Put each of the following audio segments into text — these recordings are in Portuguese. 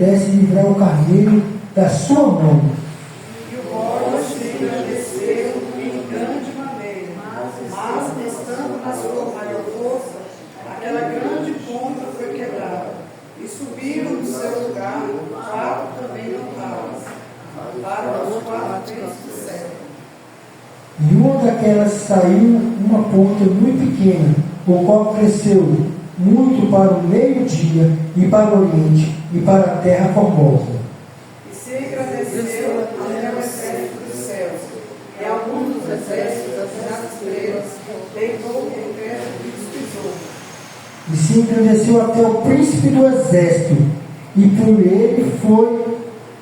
pudesse livrar o carneiro da sua mão. E o bode se engrandeceu em grande maneira, mas estando na sua maior força, aquela grande ponta foi quebrada, e subiram do seu lugar 4 também montadas, para os 4 ventos do céu. E uma daquelas saiu uma ponta muito pequena, o qual cresceu muito para o meio-dia, e para o oriente, e para a terra formosa. E se engrandeceu até o exército dos céus, e algum dos exércitos das estrelas deitou em terra e despisou. E se engrandeceu até o príncipe do exército, e por ele foi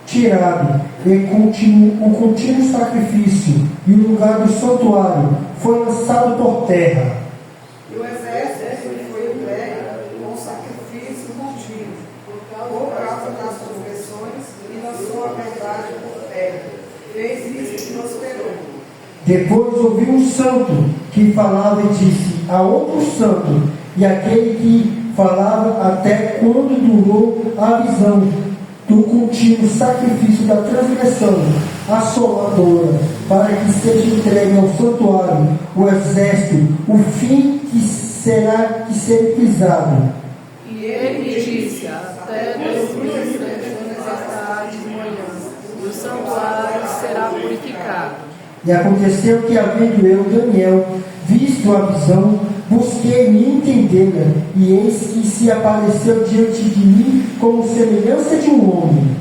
tirado, e o contínuo sacrifício, e o lugar do santuário foi lançado por terra. E o exército lhe foi entregue com sacrifício contínuo, por causa das transgressões, e lançou a verdade por terra. Fez isso e prosperou. Depois ouvi um santo que falava e disse a outro santo, e aquele que falava até quando durou a visão do contínuo sacrifício da transgressão assoladora, para que seja entregue ao santuário o exército, o fim que será pisado. E ele me disse, até 2.300 estades de manhã, e o santuário será purificado. E aconteceu que, havendo eu, Daniel, visto a visão, busquei me entendê-la, e eis que se apareceu diante de mim como semelhança de um homem.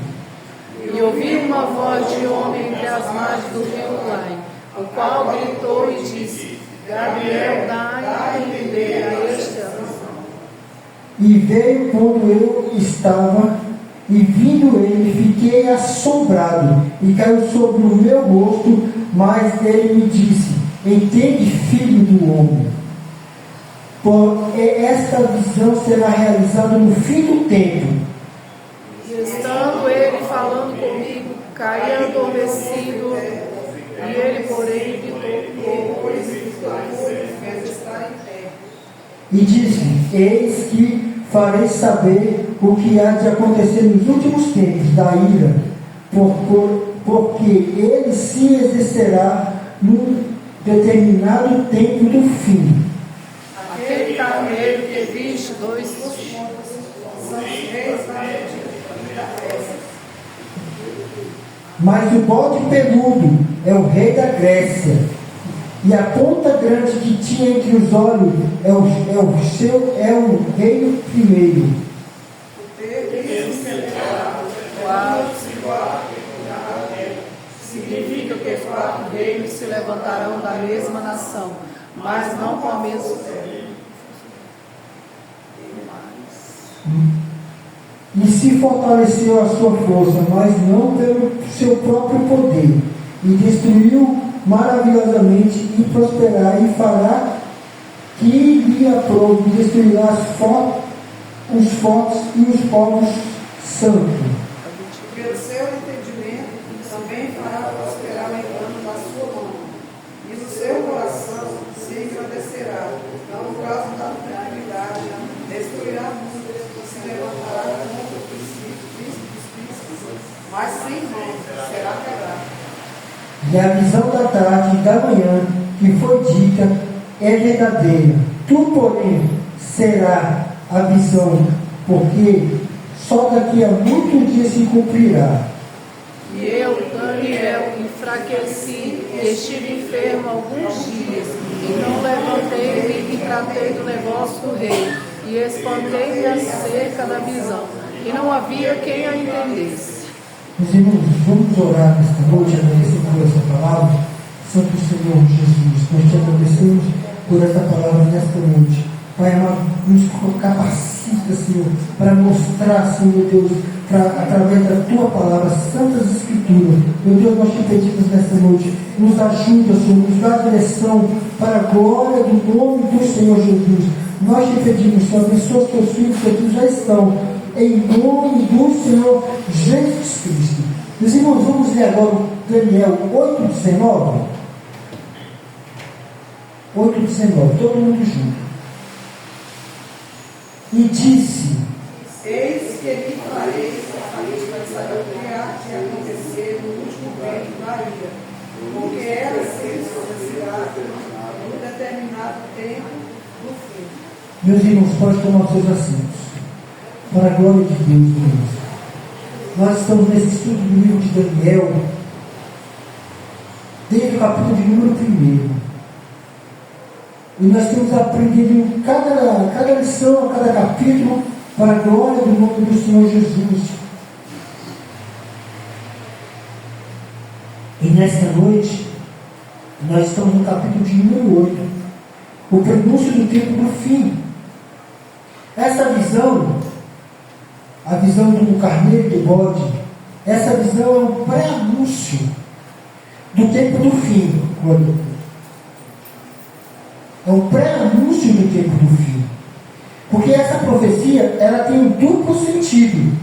E ouvi uma voz de homem entre as margens do rio Lai, o qual gritou e disse, Gabriel, dá a entender a este a visão. E veio quando eu estava, e vindo ele, fiquei assombrado, e caiu sobre o meu rosto, mas ele me disse, entende, filho do homem, esta visão será realizada no fim do tempo. E estando ele falando comigo, caí adormecido, e ele, porém, me tocou e fez estar em pé. E disse, eis que farei saber o que há de acontecer nos últimos tempos da ira, porque ele se exercerá num determinado tempo do fim. Aquele carneiro que viste 2 São os reis da terra. Mas o bode peludo é o rei da Grécia, e a ponta grande que tinha entre os olhos é o rei primeiro. Significa que os 4 reinos se levantarão da mesma nação, mas não com a mesma. E se fortaleceu a sua força, mas não pelo seu próprio poder, e destruiu maravilhosamente, e prosperará, e fará que lhe aprouve, e destruirá os fortes e os povos santos. Pelo seu entendimento, também fará prosperar o engano da sua mão, e no seu coração se engrandecerá, não por causa da tranquilidade, destruirá muitos, e se levantará contra o príncipe dos príncipes, mas sem mão será quebrado. E a visão da tarde e da manhã que foi dita é verdadeira. Tu, porém, será a visão, porque só daqui a muito dia se cumprirá. E eu, Daniel, enfraqueci e estive enfermo alguns dias. Então levantei-me e tratei do negócio do rei, e espantei-me acerca da visão, e não havia quem a entendesse. Meus irmãos, vamos orar nesta noite, agradecendo por essa palavra. Santo Senhor Jesus, nós te agradecemos por essa palavra nesta noite. Pai amado, nos capacita, Senhor, para mostrar, Senhor Deus, através da tua palavra, santas escrituras. Meu Deus, nós te pedimos nesta noite, nos ajuda, Senhor, nos dá direção para a glória do nome do Senhor Jesus. Nós te pedimos, Senhor, abençoa os teus filhos que aqui já estão, em nome do Senhor Jesus Cristo. Meus irmãos, vamos ler agora Daniel 8:19. 8:19, todo mundo junto. E disse: Eis que me fareis que há de acontecer no último vento da ira, porque ela se estabelecerá no determinado tempo do fim. Meus irmãos, pode tomar os seus assentos. Para a glória de Deus, irmãos. Nós estamos nesse estudo do livro de Daniel, desde o capítulo de número 1. E nós temos aprendido em cada lição, cada capítulo, para a glória do nome do Senhor Jesus. E nesta noite, nós estamos no capítulo de número 8, o prenúncio do tempo do fim. Essa visão, a visão do carneiro e do bode, essa visão é um pré-anúncio do tempo do fim. É um pré-anúncio do tempo do fim. Porque essa profecia, ela tem um duplo sentido.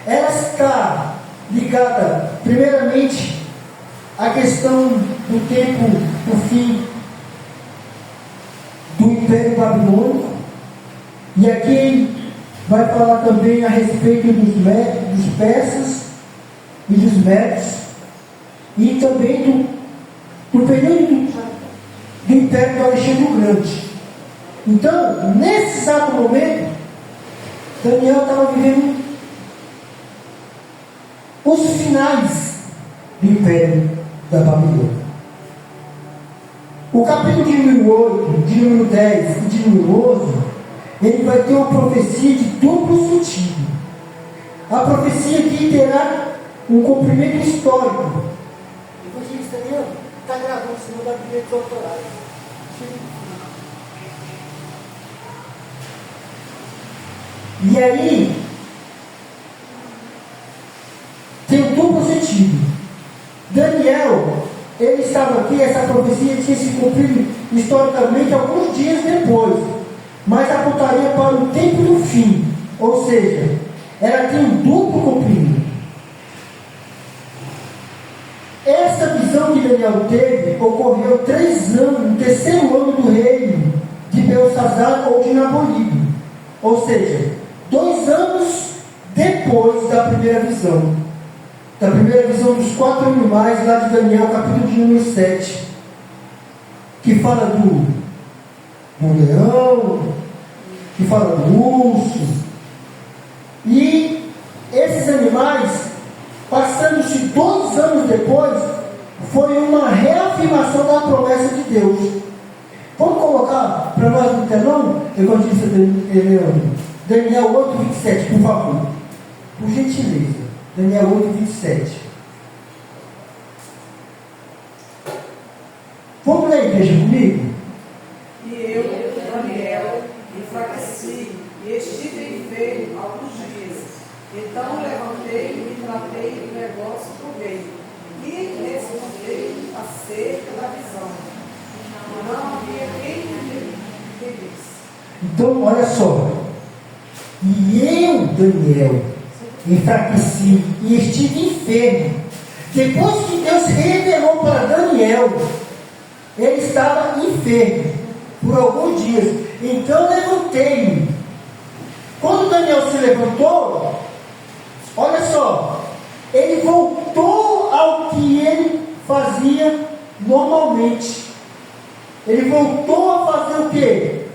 Ela está ligada, primeiramente, à questão do tempo do fim do Império Babilônico. E aqui vai falar também a respeito dos persas e dos medos. E também do período do Império do Alexandre o Grande. Então, nesse exato momento, Daniel estava vivendo os finais do Império da Babilônia. O capítulo de número 8, de número 10 e de número 11, ele vai ter uma profecia de duplo sentido. A profecia aqui terá um cumprimento histórico. Inclusive, Daniel está gravando, senão dá direitos autorais. E aí, tem um duplo sentido. Daniel, ele estava aqui, essa profecia tinha se cumprido historicamente alguns dias depois, mas apontaria para o tempo do fim, ou seja, ela tem um duplo cumprimento. Essa visão que Daniel teve ocorreu 3 anos, no terceiro ano do reino de Belsazar ou de Nabonido, ou seja, 2 anos depois da primeira visão dos 4 animais lá de Daniel, capítulo de número 7, que fala do leão, que fala do urso. E esses animais, passando-se 2 anos depois, foi uma reafirmação da promessa de Deus. Vamos colocar para nós no telão, Evangelista Daniel 8, 27, por favor. Por gentileza. Daniel 8, 27. Vamos ler, igreja, comigo? E eu, Daniel, enfraqueci e estive enfermo alguns dias. Então levantei e tratei do negócio do rei. E respondei acerca da visão. Não havia quem me entendesse. Então, olha só. E eu, Daniel, enfraqueci e estive enfermo. Depois que Deus revelou para Daniel, ele estava enfermo por alguns dias. Então levantei-me. Quando Daniel se levantou, olha só, ele voltou ao que ele fazia normalmente. Ele voltou a fazer o quê?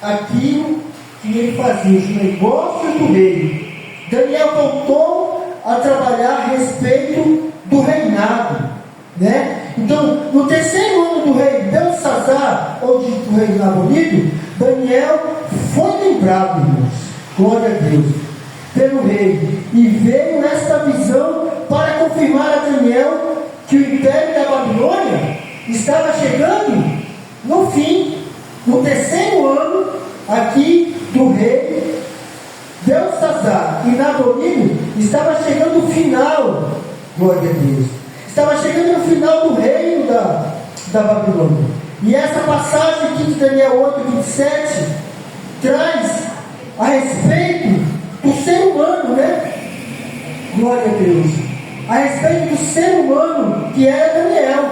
Aquilo que ele fazia, os negócios do rei. Daniel voltou a trabalhar a respeito do reinado, né? Então, no terceiro ano do rei Belsazar, ou do rei Nabonido, Daniel foi lembrado, irmãos, glória a Deus, pelo rei, e veio esta visão para confirmar a Daniel que o império da Babilônia estava chegando no fim, no terceiro ano aqui do rei Belsazar, e Nabonido estava chegando o final, glória a Deus, estava chegando no final do reino da Babilônia. E essa passagem aqui de Daniel 8, 27 traz a respeito do ser humano, né? Glória a Deus, a respeito do ser humano que era Daniel.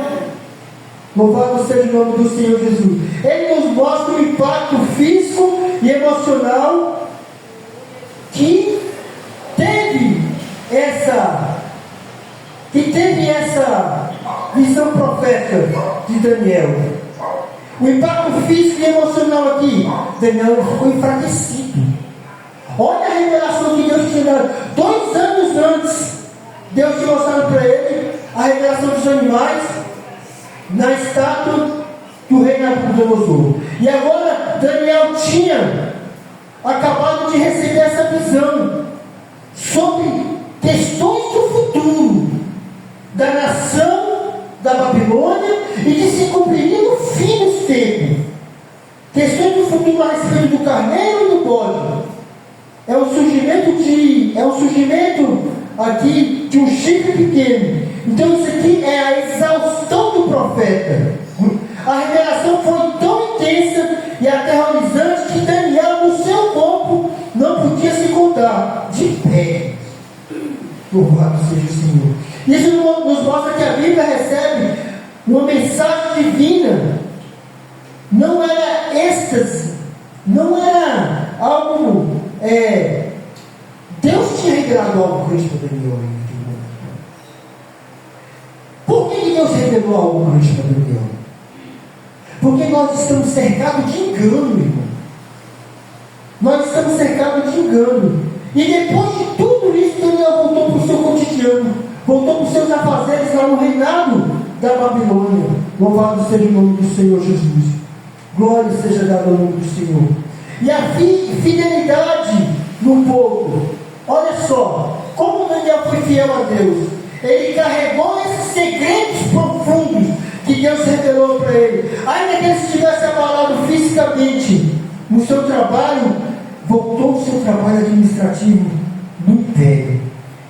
Louvado seja o nome do Senhor Jesus. Ele nos mostra o impacto físico e emocional que teve essa visão profética de Daniel. O impacto físico e emocional aqui, Daniel ficou enfraquecido. Olha a revelação que Deus tinha dado. 2 anos antes, Deus tinha mostrado para ele a revelação dos animais na estátua do rei Nabucodonosor. E agora Daniel tinha acabado de receber essa visão sobre questões do futuro da nação da Babilônia e que se cumpriria no fim dos tempos. Questões do futuro a respeito do carneiro e do bode. É o surgimento aqui de um chifre pequeno. Então isso aqui é a exaustão do profeta. A revelação foi tão intensa e aterrorizante que Daniel, no seu corpo, não podia se contar de pé. Louvado seja o Senhor. Isso nos mostra que a Bíblia recebe uma mensagem divina. Não era êxtase, não era algo. Deus tinha revelado algo grande para Daniel. Por que Deus revelou algo grande para Daniel? Porque nós estamos cercados de engano, irmão. Nós estamos cercados de engano. E depois de tudo isso, Daniel voltou para o seu cotidiano, voltou para os seus afazeres lá no reinado da Babilônia. Louvado seja o nome do Senhor Jesus. Glória seja dada ao nome do Senhor. E a fidelidade no povo. Olha só, como Daniel foi fiel a Deus. Ele carregou esses segredos profundos que Deus revelou para ele. Ainda que ele estivesse abalado fisicamente no seu trabalho, voltou ao seu trabalho administrativo no pé.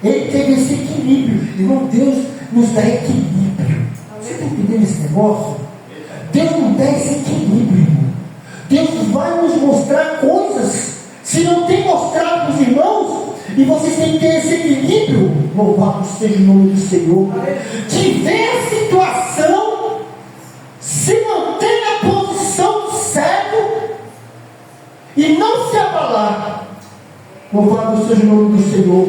Ele teve esse equilíbrio. Irmão, Deus nos dá equilíbrio. Você está entendendo esse negócio? Deus nos dá esse equilíbrio, irmão. Deus vai nos mostrar coisas. Se não tem mostrado para os irmãos, e vocês têm que ter esse equilíbrio, louvado seja o nome do Senhor, de ver a situação, se manter na posição certa e não se abalar. Louvado seja o nome do Senhor.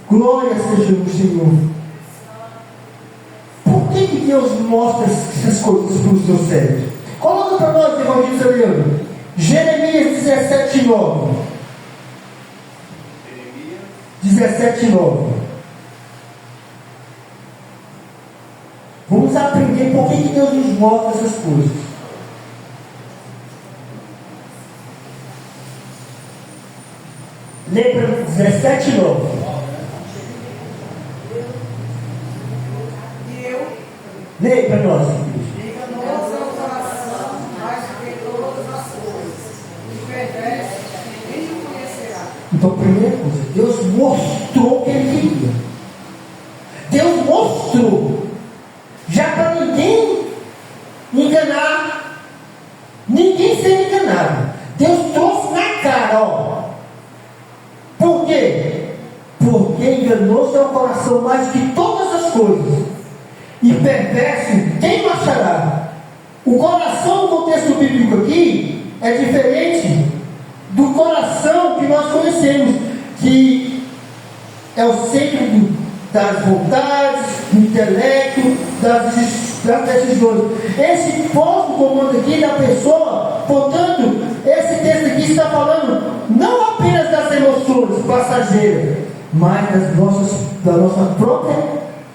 Glória seja o Senhor. Por que Deus mostra essas coisas para o seu cérebro? Coloca para nós, evangelista Leandro, Jeremias 17:9. 17:9. Vamos aprender por que Deus nos mostra essas coisas. Lê para 17:9. Lê para nós. Enganoso é o coração, mais do que todas as coisas. E perverso, ninguém o conhecerá. Então, primeira coisa, Deus mostrou o que Ele queria. Deus mostrou. Já para ninguém enganar, ninguém ser enganado. Deus trouxe na cara, ó. Por quê? Porque enganoso é o coração mais que todas as coisas. E perverso, quem o achará? O coração no contexto bíblico aqui é diferente do coração que nós conhecemos, que é o centro das vontades, do intelecto, das decisões. Esse ponto comando aqui da pessoa, portanto, esse texto aqui está falando não apenas das emoções passageiras, mas da nossa própria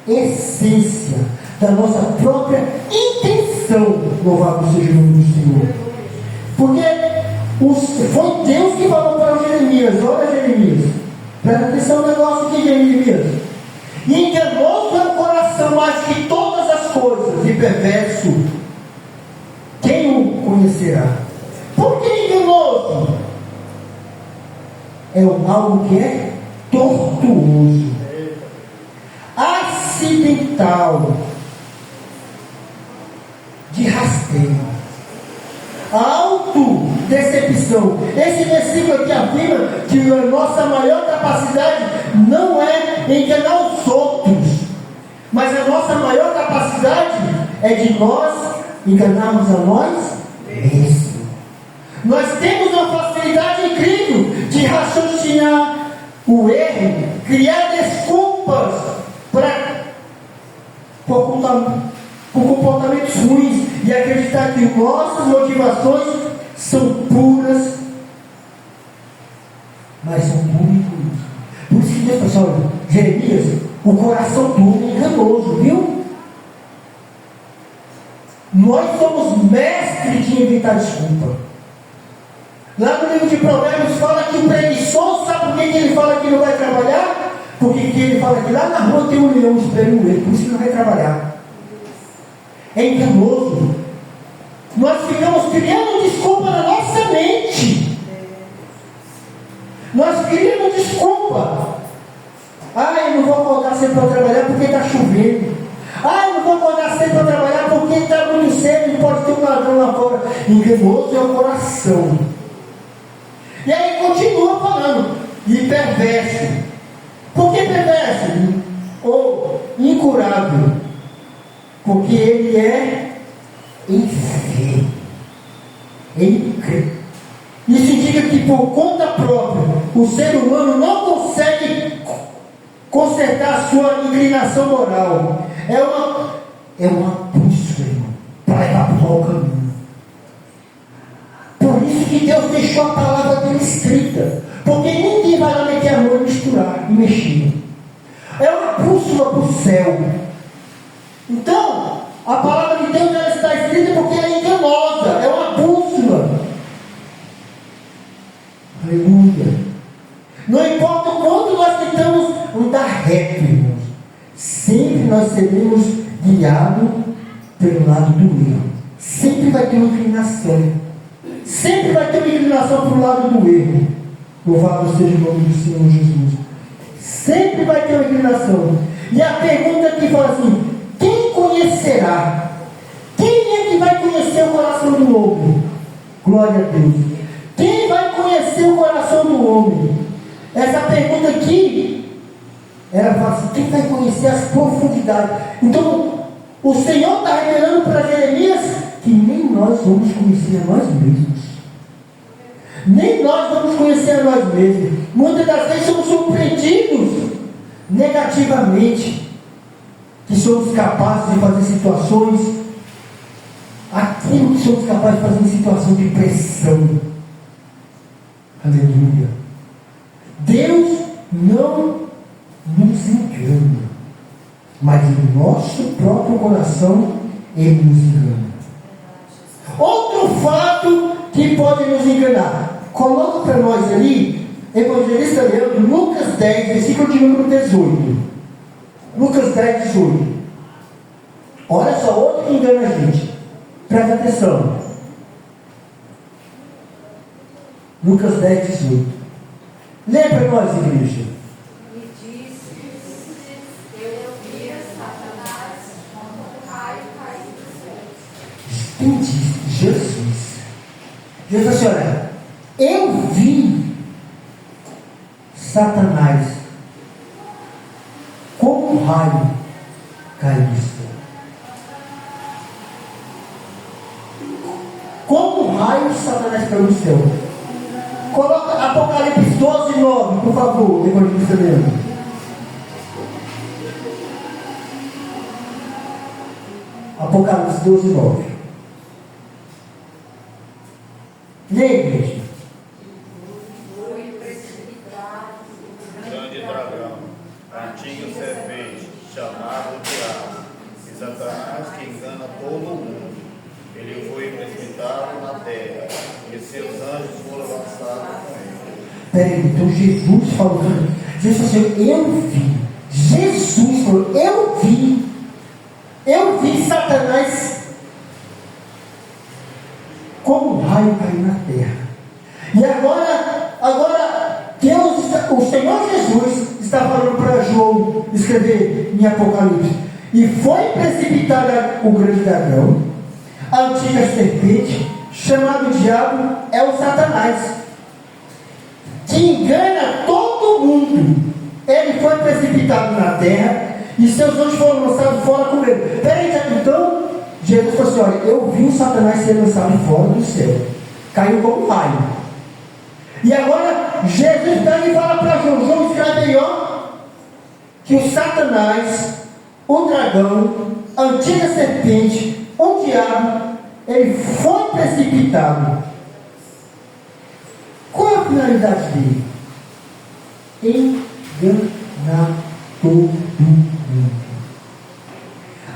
essência, da nossa própria intenção. Louvado seja o nome do Senhor. Porque foi Deus que falou para o Jeremias: olha, Jeremias, presta atenção no negócio aqui, Jeremias. Enganoso é o coração mais que todas as coisas, e perverso, quem o conhecerá? Por que enganoso? É algo que é tortuoso, acidental, de rasteiro, autodecepção. Esse versículo aqui afirma que a nossa maior capacidade não é enganar os outros, mas a nossa maior capacidade é de nós enganarmos a nós mesmos. Nós temos uma facilidade incrível de raciocinar o erro, criar desculpas por comportamentos ruins e acreditar que nossas motivações são puras, mas são públicos. Por isso que Deus falou, olha, Jeremias, o coração do homem é enganoso, viu? Nós somos mestres de inventar desculpa. Lá no livro de Provérbios fala que o preguiçoso, sabe por que ele fala que não vai trabalhar? Porque ele fala que lá na rua tem um leão esperando ele, por isso que não vai trabalhar. É enganoso. Nós ficamos criando desculpa na nossa mente. Nós criamos desculpa. Eu não vou acordar cedo para trabalhar porque está chovendo. Eu não vou acordar cedo para trabalhar porque está muito cedo e pode ter um ladrão lá fora. Enganoso é o coração. E aí continua falando. E perverso. Por que perverso? Ou incurável? Porque ele é enfermo. Ele crê. Isso indica que por conta própria o ser humano não consegue consertar a sua inclinação moral. É uma busca, irmão, para levar para o mau caminho. Por isso que Deus deixou a palavra dele escrita. Porque ninguém vai lá meter a mão e misturar e mexer. É uma bússola para o céu. Então, a palavra de Deus ela está escrita porque ela é enganosa. É uma bússola. Aleluia. Não importa o quanto nós tentamos andar reto, irmãos, sempre nós seremos guiados pelo lado do erro. Sempre vai ter uma inclinação. Sempre vai ter uma inclinação para o lado do erro. Louvado seja o nome do Senhor Jesus. Sempre vai ter uma inclinação. E a pergunta aqui fala assim: quem conhecerá? Quem é que vai conhecer o coração do homem? Glória a Deus. Quem vai conhecer o coração do homem? Essa pergunta aqui, ela fala assim: quem vai conhecer as profundidades? Então, o Senhor está revelando para Jeremias que nem nós vamos conhecer a nós mesmos. Nem nós vamos conhecer a nós mesmos. Muitas das vezes somos surpreendidos negativamente, que somos capazes de fazer situações, aquilo que somos capazes de fazer em situação de pressão. Aleluia. Deus não nos engana, mas em nosso próprio coração Ele nos engana. Outro fato que pode nos enganar. Coloca para nós ali, Evangelista Leandro, Lucas 10, versículo de número 18. Lucas 10, 18. Olha só, outro que engana a gente. Presta atenção. Lucas 10, 18. Lê para nós, igreja. E disse: eu via Satanás como um raio cair do céu. Quem disse? Jesus. Jesus disse: olha, eu vi Satanás como um raio cair do céu. Como um raio Satanás caiu do céu. Coloca Apocalipse 12, 9, por favor, evangelista Leandro. Apocalipse 12, 9. Leia, igreja. Foi precipitado o Grande dragão, antigo serpente, chamado Diabo, e Satanás que engana todo mundo. Ele foi precipitado na terra, e seus anjos foram lançados com ele. Peraí, então Jesus falou, Jesus falou assim, eu vi. Jesus falou, eu vi Satanás como um raio cair na terra. E agora Deus, o Senhor Jesus está falando para João escrever em Apocalipse. E foi precipitado o grande dragão, a antiga serpente, chamado diabo, é o Satanás, que engana todo mundo. Ele foi precipitado na terra e seus anjos foram lançados fora com ele. Peraí, então Jesus falou assim: olha, eu vi o Satanás ser lançado fora do céu, caiu como um raio. E agora Jesus pega e fala para João, João escreve aí, ó, que o Satanás o dragão, a antiga serpente, o diabo, ele foi precipitado. Qual é a finalidade dele? Enganar todo mundo.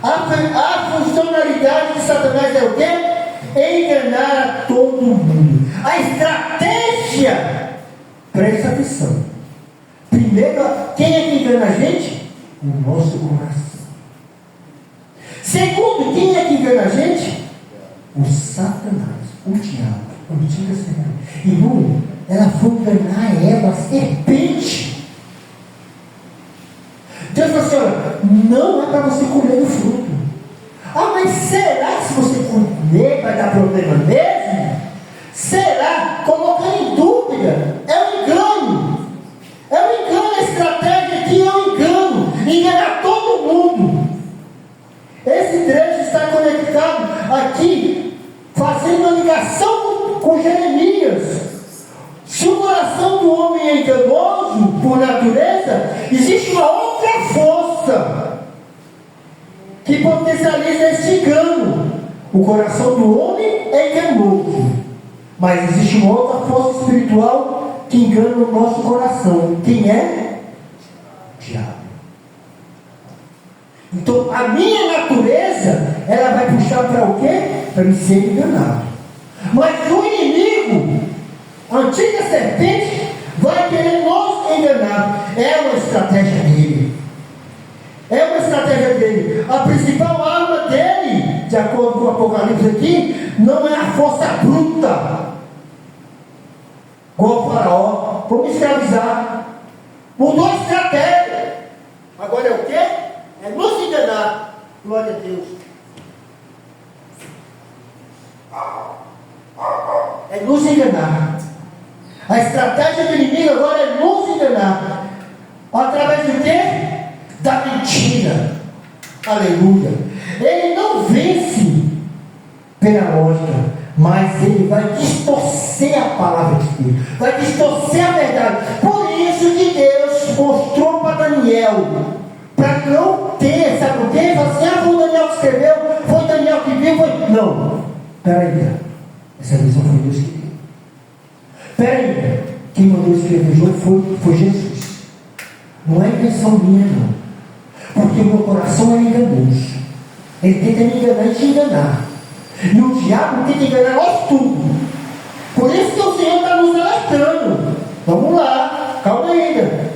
A funcionalidade de Satanás é o quê? Enganar a todo mundo. A estratégia, presta atenção. Primeiro, quem é que engana a gente? O nosso coração. Segundo, quem é que engana a gente? O Satanás, o diabo, a antiga serpente. Irmão, ela foi enganar Eva, a serpente. Deus falou assim: olha, não é para você comer do fruto. Ah, mas será que se você comer vai dar problema mesmo? Será? Colocando em dúvida. É um engano. É um engano, a estratégia aqui é um engano. Enganar todo mundo. Esse trecho está conectado aqui, fazendo uma ligação com Jeremias. Se o coração do homem é enganoso, por natureza, existe uma outra força que potencializa esse engano. O coração do homem é enganoso, mas existe uma outra força espiritual que engana o nosso coração. Quem é? O diabo. Então, a minha natureza, ela vai puxar para o quê? Para me ser enganado. Mas o inimigo, a antiga serpente, vai querer nos enganar. É uma estratégia dele. É uma estratégia dele. A principal arma dele, de acordo com o Apocalipse aqui, não é a força bruta. Igual o faraó. Vamos escravizar. Mudou a estratégia. Agora é o quê? É nos enganar. Glória a Deus. É nos enganar. A estratégia do inimigo agora é nos enganar. Através do quê? Da mentira. Aleluia. Ele não vence pela lógica, mas ele vai distorcer a palavra de Deus, vai distorcer a verdade. Por isso que Deus mostrou para Daniel, para não ter, sabe o quê? Ele falou assim: foi o Daniel que escreveu, foi o Daniel que viu, foi... Não, peraí, essa visão foi Deus que deu. Peraí, quem mandou escrever o jogo foi Jesus. Não é invenção minha, não. Porque o meu coração é enganoso. Ele tenta me enganar e te enganar. E o diabo tenta enganar nós tudo. Por isso que o Senhor está nos alertando. Vamos lá, calma ainda.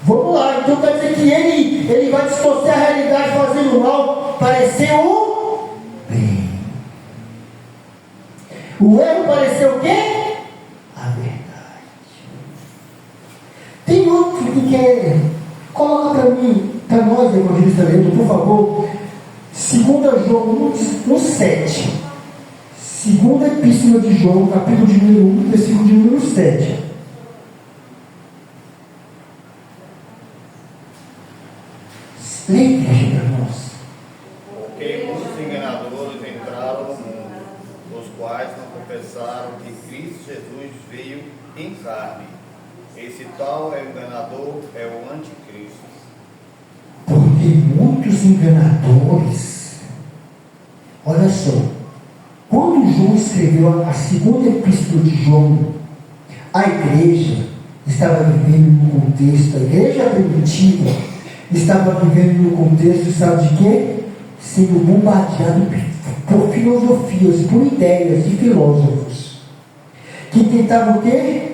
Vamos lá. Então quer dizer que ele vai distorcer a realidade, fazendo mal parecer o bem. O erro pareceu o quê? A verdade. Tem outro que quer. Coloca para mim, para nós, evangelistas, lendo, por favor, 2 João 1:7. Segunda Epístola de João, capítulo de número 1, versículo de número 7. Leia para nós. Porque muitos enganadores entraram no mundo, os quais não confessaram que Cristo Jesus veio em carne. Esse tal enganador é o anticristo. Porque muitos enganadores, olha só, quando João escreveu a segunda epístola de João, a igreja estava vivendo no contexto, a igreja primitiva estava vivendo no contexto, sabe de quê? Sendo bombardeado por filosofias, por ideias de filósofos, que tentavam o quê?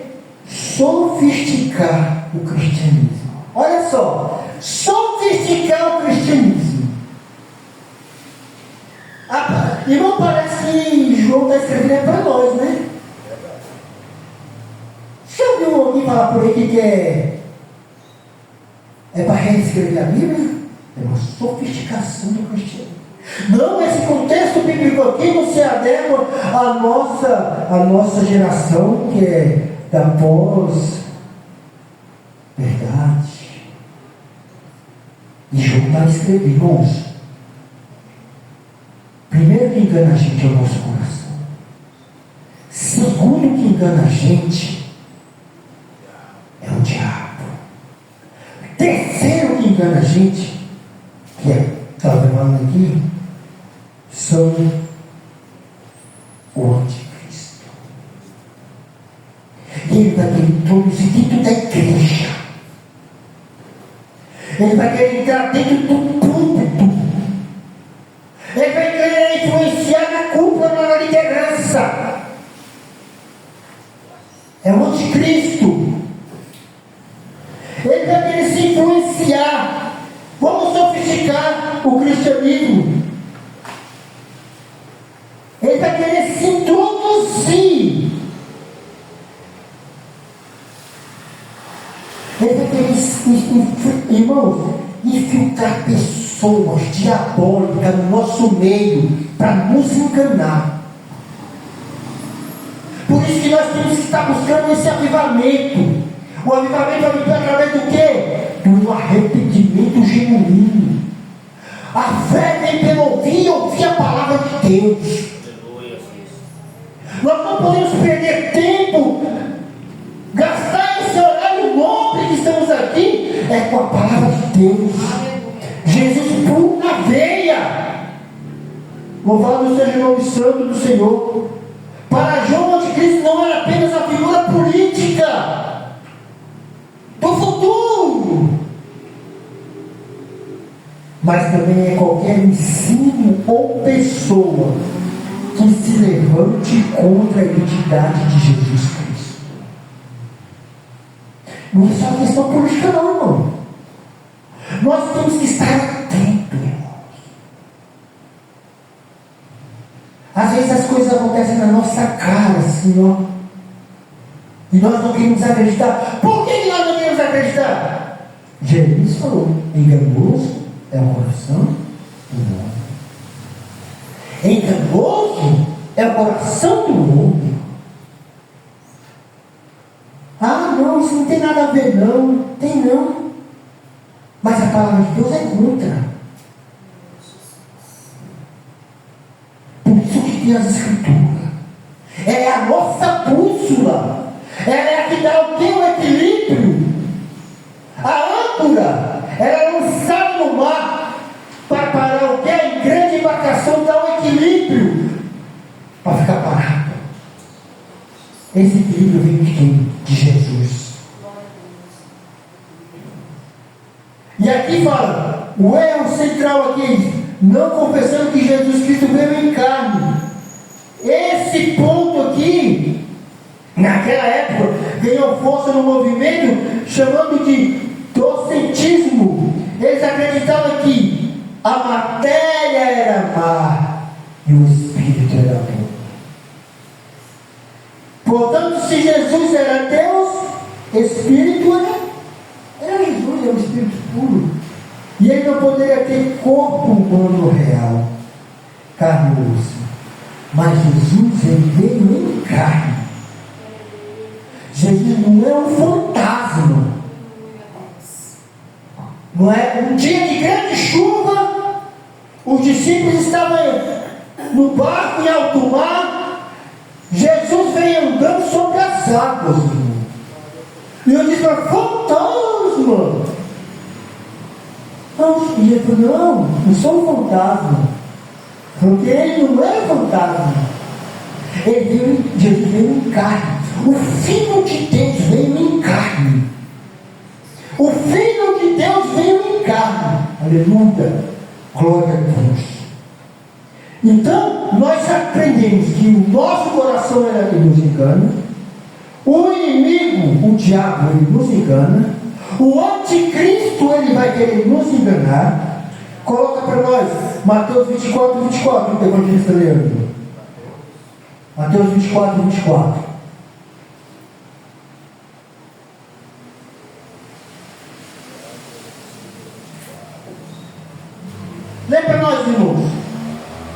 Sofisticar o cristianismo. Olha só, sofisticar o cristianismo. E não parece que João está escrevendo para nós, né? Já ouviu alguém falar por aí que é para reescrever a Bíblia? É uma sofisticação do cristianismo. Não, esse contexto bíblico aqui não se adequa à nossa geração, que é da pós-verdade. E João vai escrever, irmãos. Primeiro que engana a gente é o nosso coração. Segundo que engana a gente é o diabo. Terceiro que engana a gente que está falando aqui, são o anticristo. Ele vai querer introduzir dentro da igreja. Ele vai querer entrar dentro do púlpito. Ele vai querer influenciar na cúpula, na liderança. É o anticristo. Ele vai querer se influenciar. Vamos sofisticar o cristianismo. Ele vai querer se introduzir. Ele vai querer, irmãos, infiltrar pessoas diabólicas no nosso meio para nos enganar. Por isso que nós temos que estar buscando esse avivamento. O avivamento vai vir através do quê? Do arrependimento genuíno. A fé vem pelo ouvir a palavra de Deus. Nós não podemos perder tempo, gastar esse horário nobre que estamos aqui, é com a palavra de Deus. Jesus puro na veia. Louvado seja o nome santo do Senhor. Para João, o anticristo não era apenas a figura política do futuro, mas também é qualquer ensino ou pessoa que se levante contra a identidade de Jesus Cristo. Não é só uma questão política não, irmão. Nós temos que estar atentos, irmãos. Às vezes as coisas acontecem na nossa cara, assim, ó. E nós não queremos acreditar. Por que nós não queremos acreditar? Jesus falou: enganoso é o coração do homem. Enganoso é o coração do homem. Ah, não, isso não tem nada a ver, não. Tem não. Mas a palavra de Deus é contra. Por isso que tem as escrituras. Ela é a nossa bússola. Ela é a que dá o teu equilíbrio. A âncora, ela é lançada no mar para parar o que? Em grande embarcação dá o equilíbrio para ficar parado. Esse equilíbrio vem de quem? De Jesus. E aqui fala, o erro central aqui, não confessando que Jesus Cristo veio em carne. Esse ponto aqui, naquela época, ganhou força no movimento, chamando de docentismo. Eles acreditavam que a matéria era má e o espírito era bom. Portanto, se Jesus era Deus, espírito era Jesus, era o espírito puro. E ele não poderia ter corpo humano real, carne e osso. Mas Jesus, ele veio em carne. Jesus não é um fantasma. Não é? Um dia de grande chuva, os discípulos estavam no barco em alto mar. Jesus veio andando sobre as águas. E eu disse: fantasma. E ele falou: não sou um fantasma. Porque ele não é fantasma. Jesus veio em carne. O Filho de Deus veio em carne. O Filho de Deus veio em carne. Aleluia. Glória a Deus. Então, nós aprendemos que o nosso coração era que nos engana. O inimigo, o diabo, ele nos engana. O anticristo, ele vai querer nos enganar. Coloca para nós Mateus 24, 24, o evangelista Leandro. Mateus 24, 24. Lê para nós, irmãos.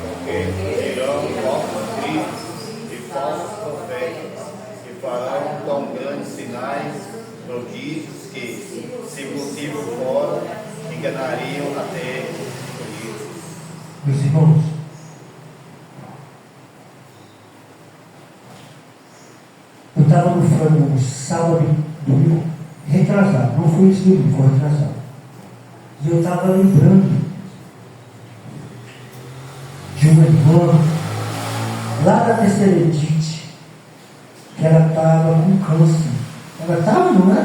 Porque virão falsos cristos e falsos profetas, que farão tão grandes sinais, prodígios, que, se possível fora, enganariam até os. Meus irmãos, eu estava no frango no sábado, domingo, retrasado, não foi esse domingo, foi retrasado. E eu estava lembrando de uma irmã lá da terceira edite, que ela estava com câncer. Ela estava com câncer.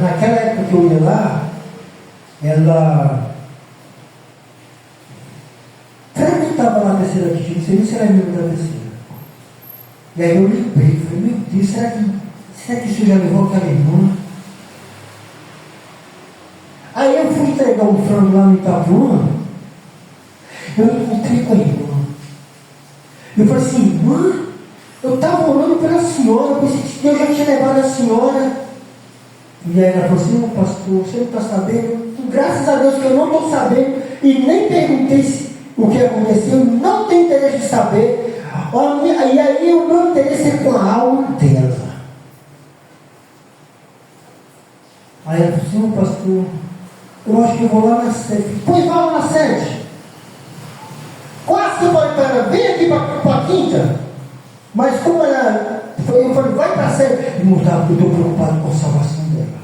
Naquela época que eu ia lá, ela estava lá na terceira edite, não sei nem se era membro da terceira. E aí eu lembrei, falei, meu Deus, será que isso já levou aquela irmã? Aí eu fui entregar um frango lá no Itapuã, eu encontrei com a irmã. Eu falei assim, irmã, eu estava orando pela senhora, eu pensei que Deus já tinha levado a senhora. E aí ela falou assim, pastor, você não está sabendo? Graças a Deus que eu não estou sabendo, e nem perguntei o que aconteceu, não tenho interesse de saber. E aí o meu interesse é com a alma dela. Aí ela falou assim, pastor, eu acho que eu vou lá na sede. Pois vá lá na sede. Quase que eu falei para ela, vem aqui para a quinta. Mas como ela, eu falei, vai para a sede. Eu estou preocupado com a salvação dela.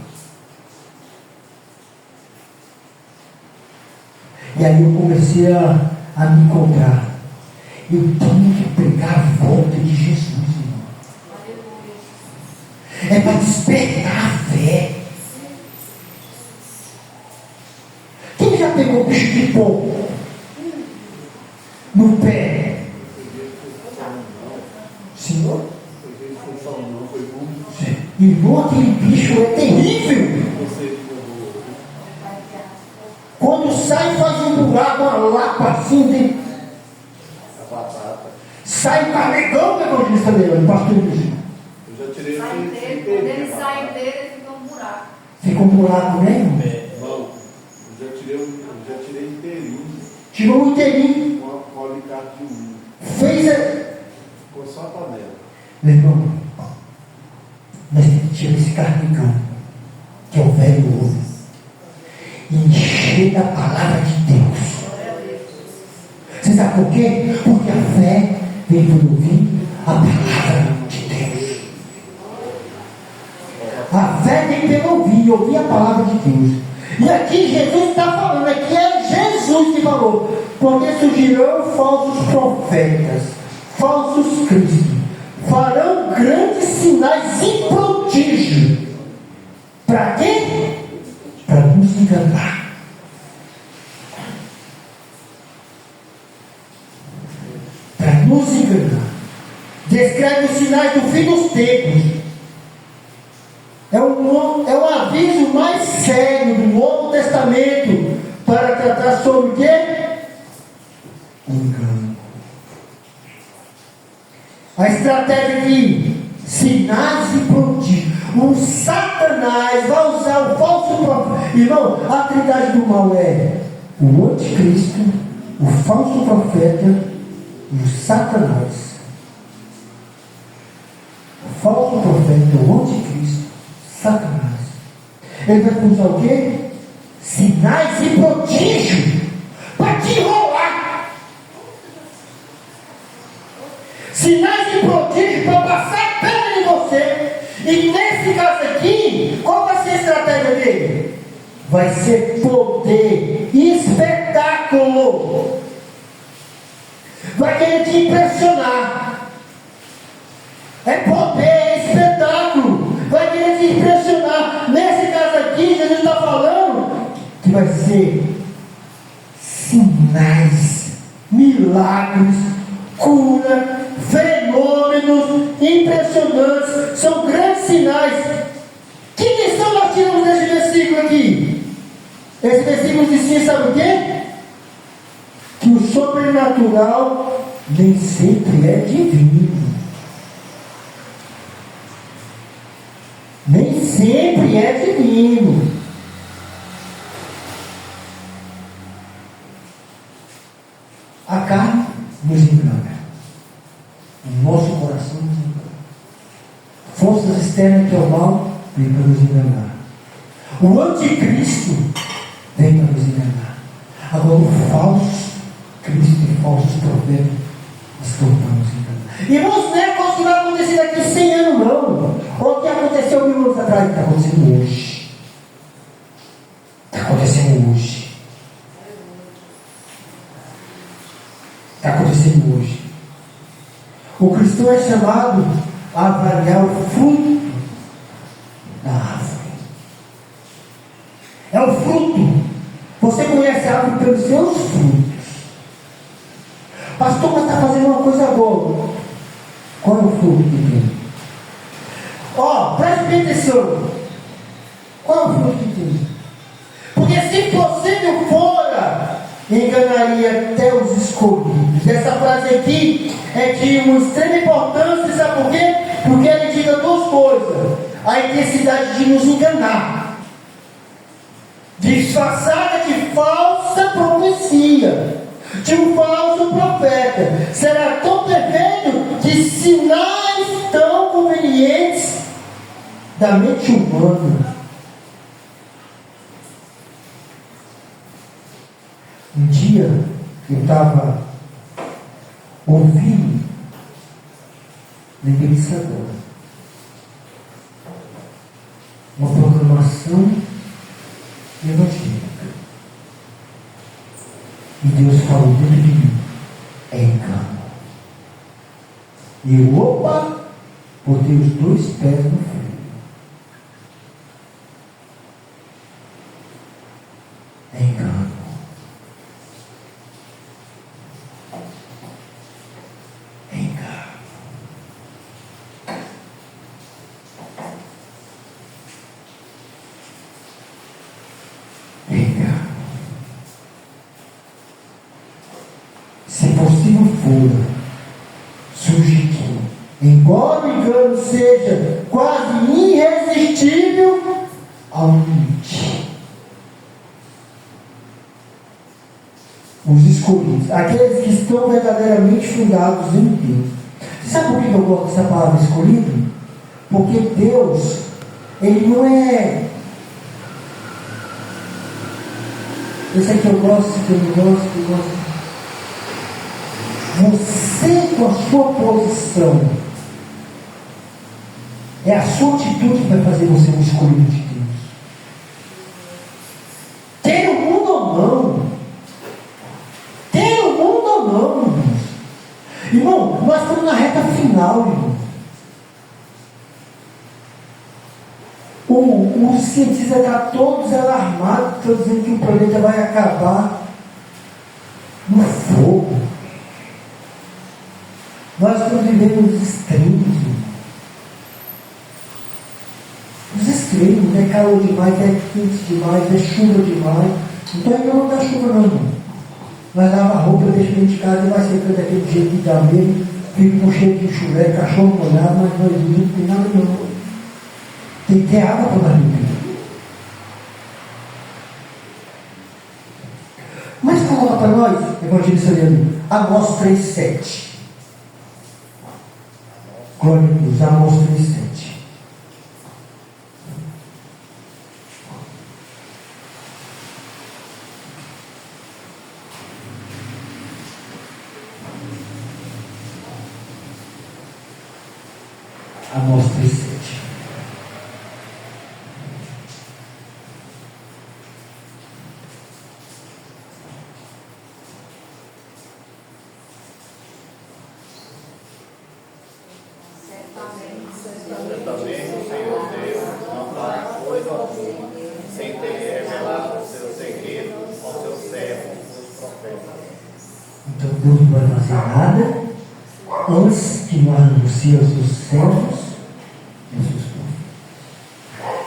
E aí eu comecei a me encontrar. Eu tenho que pregar a volta de Jesus, irmão. É para despertar a fé. Quem já pegou bicho de porco no pé? Senhor? Irmão, aquele bicho é terrível. Quando sai, faz um buraco, uma lapa assim, sai carregando a evangelista dele, o pastor disse. Eu já tirei Sai dele, quando ele sai dele, fica um buraco. Fica um buraco, né? Irmão, eu já tirei inteirinho. Tirou um inteirinho. Com um alicate de unha. Fez a... Ficou só a panela. Meu irmão, nós temos que tirar esse carregão, que é o velho homem, e encher da palavra de Deus. Você sabe por quê? Porque a fé vem por ouvir a palavra de Deus. A fé vem pelo ouvir a palavra de Deus. E aqui Jesus está falando, aqui é Jesus que falou, porque surgirão falsos profetas, falsos cristos, farão grandes sinais e prodígios. Para quê? Para nos enganar. Para nos enganar. Descreve os sinais do fim dos tempos. É o aviso mais sério do Novo Testamento para tratar sobre o quê? O engano. A estratégia de sinais e prodígios. O Satanás vai usar o falso profeta. Irmão, a trindade do mal é o anticristo, o falso profeta e o Satanás. O falso profeta, o anticristo, Satanás. Ele vai usar o quê? Sinais e prodígios para te enrolar. Sinais e prodígios para passar perto de você. E nesse caso aqui, qual vai ser a estratégia dele? Vai ser poder e espetáculo. Vai querer te impressionar. É poder, é espetáculo. Vai querer te impressionar. Nesse caso aqui, Jesus está falando que vai ser sinais, milagres, cura, fenômenos impressionantes. São grandes sinais. Que lição nós tiramos desse versículo aqui? Esse versículo diz assim, sabe o quê? Que o sobrenatural nem sempre é divino. Nem sempre é divino. A carne nos engana. O nosso coração nos engana. Forças externas que é o mal vêm para nos enganar. O anticristo vem para nos enganar. Agora o falso Cristo e falsos profetas estão para nos enganar. Irmãos, não é coisa que vai acontecer daqui a 100 anos, não. Ou o que aconteceu 1000 anos atrás, está acontecendo hoje. Está acontecendo hoje. O cristão é chamado a avaliar o fruto da árvore. É o fruto. Você conhece a árvore pelos seus frutos. Pastor, mas está fazendo uma coisa boa. Qual é o fruto que tem? Preste bem atenção. Qual é o fruto que tem? Porque se você não fora, enganaria até os escolhidos. Essa frase aqui é de uma extrema importância, sabe por quê? Porque ele diz duas coisas: a intensidade de nos enganar, disfarçada de falsa profecia, de um falso profeta. Será tão perfeito que sinais tão convenientes da mente humana. Um dia eu estava ouvindo, lembrei disso agora, uma proclamação evangélica. E Deus falou dentro de mim: é engano. E eu, botei os dois pés no freio. É engano. É engano. É engano. Se possível for, surge que, embora o engano seja quase irresistível, ao limite. Os escolhidos, aqueles que estão verdadeiramente fundados em Deus. Você sabe por que eu gosto dessa palavra escolhido? Porque Deus, Ele não é. Esse aqui eu gosto, esse aqui eu não gosto, eu gosto. Você, com a sua posição, é a sua atitude que vai fazer você um escolhido de Deus. Tem o mundo ou não? Tem o mundo ou não, irmãos? Irmão, nós estamos na reta final, irmão. Os cientistas estão todos alarmados, estão dizendo que o planeta vai acabar no fogo. Nós estamos vivendo os extremos, irmão. Os extremos, é calor demais, é quente demais, é chuva demais. Então ainda não dá chuva não, irmão. Nós lava a roupa, deixa dentro de casa e vai secando daquele jeito que dá mesmo. Fica com cheiro de chulé, cachorro molhado, mas nós não tem nada não. Tem que ter água para nós beber. Mas coloca para nós, Evangelista Leandro, Amós 3,7. Glória a Deus, Amós 3,7. Amós 3,7. Certamente o Senhor Deus não fará coisa alguma, sem ter revelado o seu segredo aos seus servos, os profetas. Então Deus não vai fazer nada antes que não anuncie aos seus servos e aos seus profetas.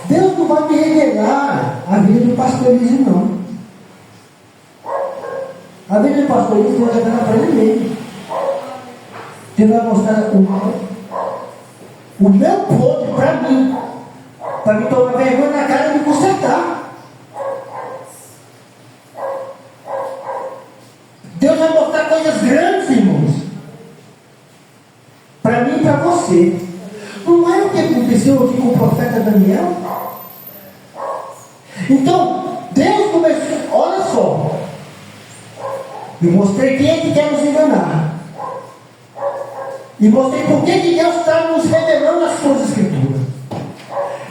Deus não vai me revelar a vida do pastorismo, não. A vida do pastorismo vai revelar para ele mesmo. Deus vai mostrar o meu podre para me tomar vergonha na cara e me consertar. Deus vai mostrar coisas grandes, irmãos, para mim e para você. Não é o que aconteceu aqui com o profeta Daniel? Então, Deus começou, olha só, eu mostrei quem é que quer nos enganar. E mostrei por que Deus está nos revelando as suas escrituras.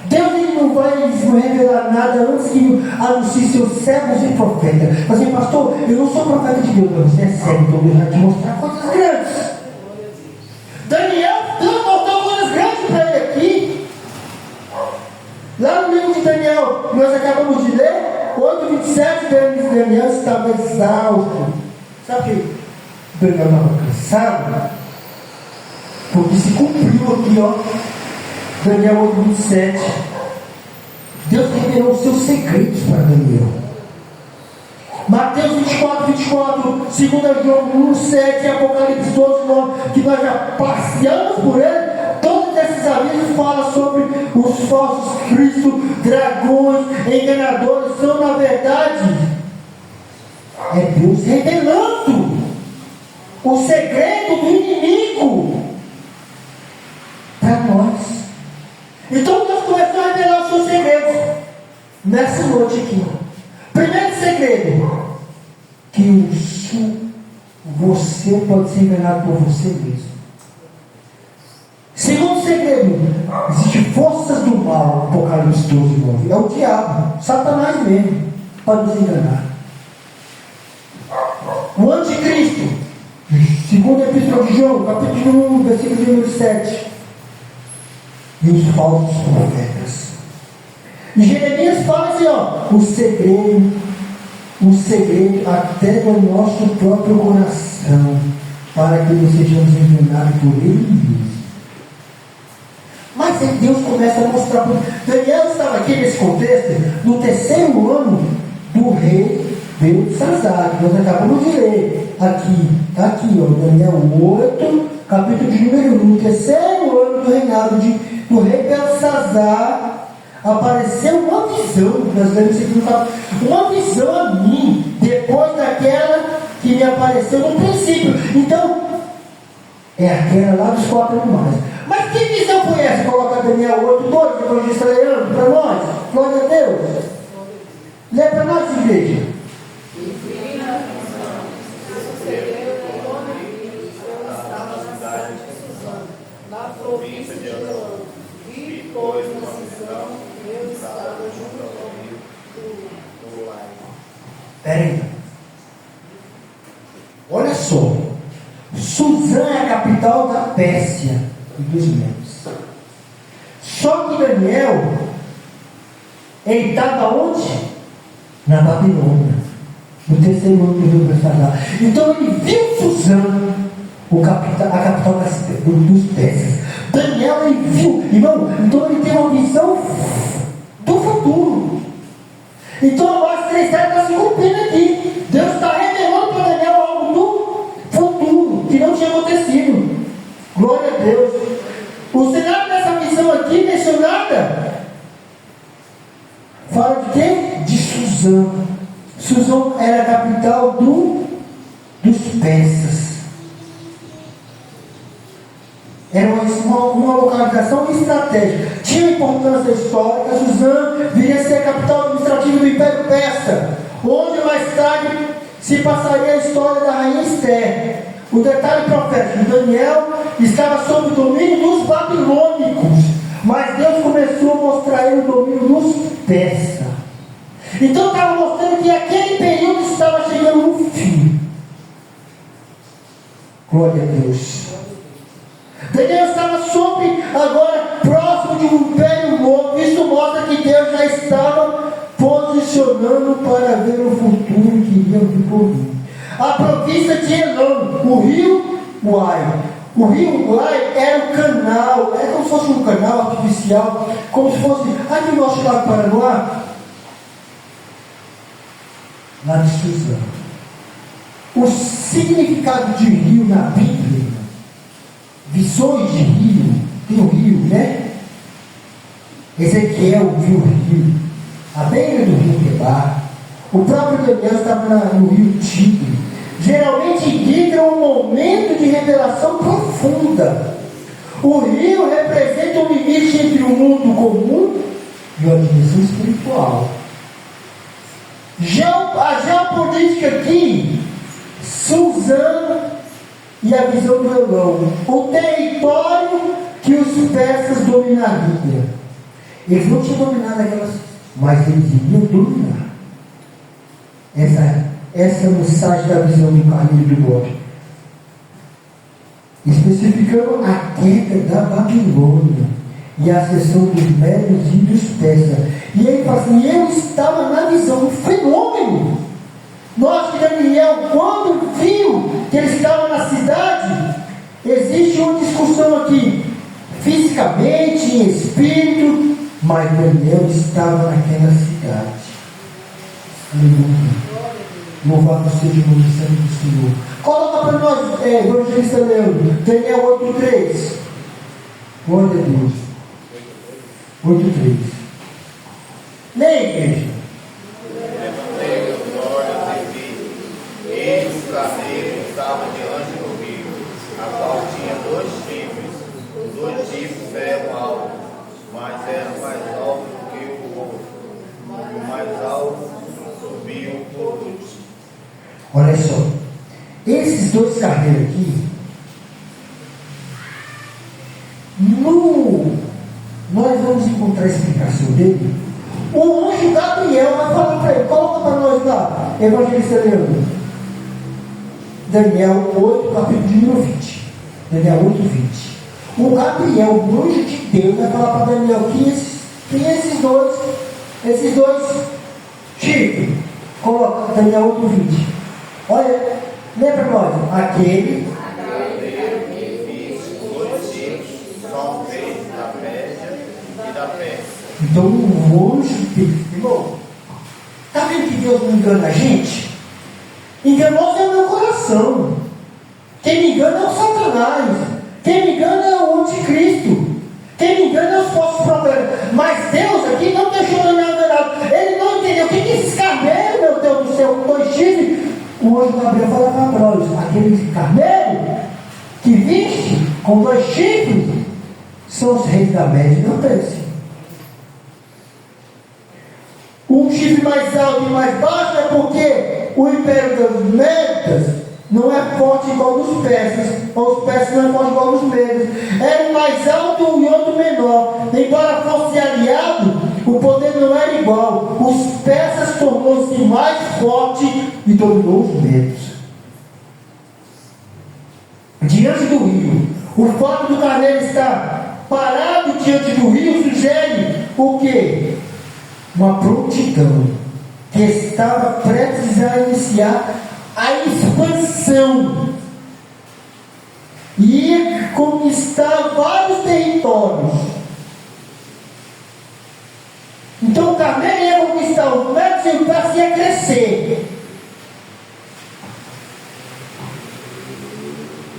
Deus ele não vai nos revelar nada antes que anuncie seus servos e profetas. Mas assim, pastor, eu não sou profeta de Deus, mas você é sério, então Deus vai te mostrar coisas grandes. de Daniel, nós acabamos de ler, 8:27, Daniel estava exausto. Sabe por que Daniel estava cansado? Porque se cumpriu aqui, ó, Daniel 8:27. Deus revelou os seus segredos para Daniel. Mateus 24:24, 2 João 1:7, Apocalipse 12:9, que nós já passeamos por ele. Todos esses avisos falam sobre os falsos cristos, dragões, enganadores. São, na verdade, é Deus revelando o segredo do inimigo para nós. Então Deus começou a revelar os seus segredos nessa noite aqui. Primeiro segredo, que você pode ser enganado por você mesmo. Segundo segredo, existem forças do mal, Apocalipse 12:9. É o diabo, Satanás mesmo, para nos enganar. O anticristo, segundo a Epístola de João, capítulo 1, versículo número 7. E os falsos profetas. E Jeremias fala assim, ó, o segredo até do nosso próprio coração, para que não sejamos enganados por ele mesmo. Mas aí Deus começa a mostrar. Daniel estava aqui nesse contexto, no terceiro ano do rei Beltesazar, que nós acabamos de ler. Está aqui, ó, Daniel 8, capítulo de número 1. No terceiro ano do reinado do rei Beltesazar, apareceu uma visão. Nós lemos aqui no capítulo. Uma visão a mim, depois daquela que me apareceu no princípio. Então, é aquela lá dos 4 animais. Mas que visão foi essa? Coloca Daniel 8:2, depois de estreando para nós. Glória a Deus. Lê para nós, igreja. Na província de Elão, e pois na cisão, eu estava junto ao rio do Lago. Peraí. Olha só. Suzã é a capital da Pérsia e dos Medos. Só que Daniel, ele estava onde? Na Babilônia, no terceiro ano do Beltesazar. Então ele viu Suzã, a capital dos Persas. Daniel, ele viu, irmão, então ele tem uma visão do futuro. Então agora as 3 está se cumprindo aqui. Deus está revelando para Daniel algo do futuro, que não tinha acontecido. Glória a Deus. O cenário dessa missão aqui, mencionada, fala de quem? De Suzã. Suzã era a capital dos persas. Era uma localização estratégica. Tinha importância histórica. Suzã viria a ser a capital administrativa do Império Persa, onde mais tarde se passaria a história da rainha Esther. O detalhe profético: Daniel estava sob o domínio dos babilônicos, mas Deus começou a mostrar ele o domínio dos persas. Então estava mostrando que aquele período estava chegando no fim. Glória a Deus. Daniel estava sobre, agora, próximo de um império novo. Isso mostra que Deus já estava posicionando para ver o futuro que iria vir por vir. A província de Elão, o rio Uai. O rio Uai era um canal, é como se fosse um canal artificial, como se fosse aqui no nosso lado do Paraná, lá de Suzã. O significado de rio na Bíblia, visões de rio, tem o rio, né? Ezequiel viu o rio, a beira do rio Quebar. O próprio Daniel estava no rio Tigre. Geralmente indica um momento de revelação profunda. O rio representa o limite entre o mundo comum e a dimensão espiritual. A geopolítica aqui, Suzã e a visão do Elão, o território que os persas dominariam. Eles não tinham dominado aquelas, mas eles iriam dominar. Essa é a mensagem da visão do Carneiro do Bode. Especificando a queda da Babilônia. e a questão dos médios e dos persas. E ele fala assim, eu estava na visão, um fenômeno. Nós que Daniel, quando viu que ele estava na cidade, existe uma discussão aqui, fisicamente, em espírito, mas Daniel estava naquela cidade. Aleluia. Louvado seja o nome santo do Senhor. Coloca para nós, evangelista Leandro, Daniel 8:3. Glória a Deus. 8:3. Leia, igreja. Levantei os olhos e vi, eis o carneiro que estava diante do rio, a qual tinha 2 chifres, os 2 chifres eram altos, mas eram mais altos do que o outro, e o mais alto subiu por último. Olha só, esses 2 carneiros aqui, nós vamos encontrar a explicação dele. O anjo Gabriel vai falar para ele, coloca para nós lá, evangelista Leandro, Daniel 8, capítulo de número 20. Daniel 8:20. O Gabriel, o anjo de Deus, vai falar para Daniel que esses dois chifres. Coloca Daniel 8:20. Olha, lê para nós, aquele que fiz 2 chifres, são feitos da Pérsia e da Pérsia. Então o anjo de Deus, irmão, está vendo que Deus não engana a gente? Enganoso é o meu coração. Quem me engana é o Satanás. Quem me engana é o anticristo. Quem me engana é os falsos profetas. Mas Deus aqui não deixou Daniel enganado. Ele não entendeu. O que é esses carneiros, meu Deus do céu, com 2 chifres? O anjo Gabriel fala para nós, aquele carneiro que viste com 2 chifres são os reis da Média e da Pérsia. Um chifre mais alto e mais baixo é porque o império dos Médias não é forte igual dos persas, ou os persas não é forte igual dos médios. Era um mais alto e outro menor. Embora fosse aliado, o poder não era igual. Os persas tornou-se mais forte e dominou os médios. Diante do rio, o fato do carneiro estar parado diante do rio sugere o quê? Uma prontidão que estava prestes a iniciar a expansão e ia conquistar vários territórios. Então o carneiro ia conquistar os médios e o braço ia crescer.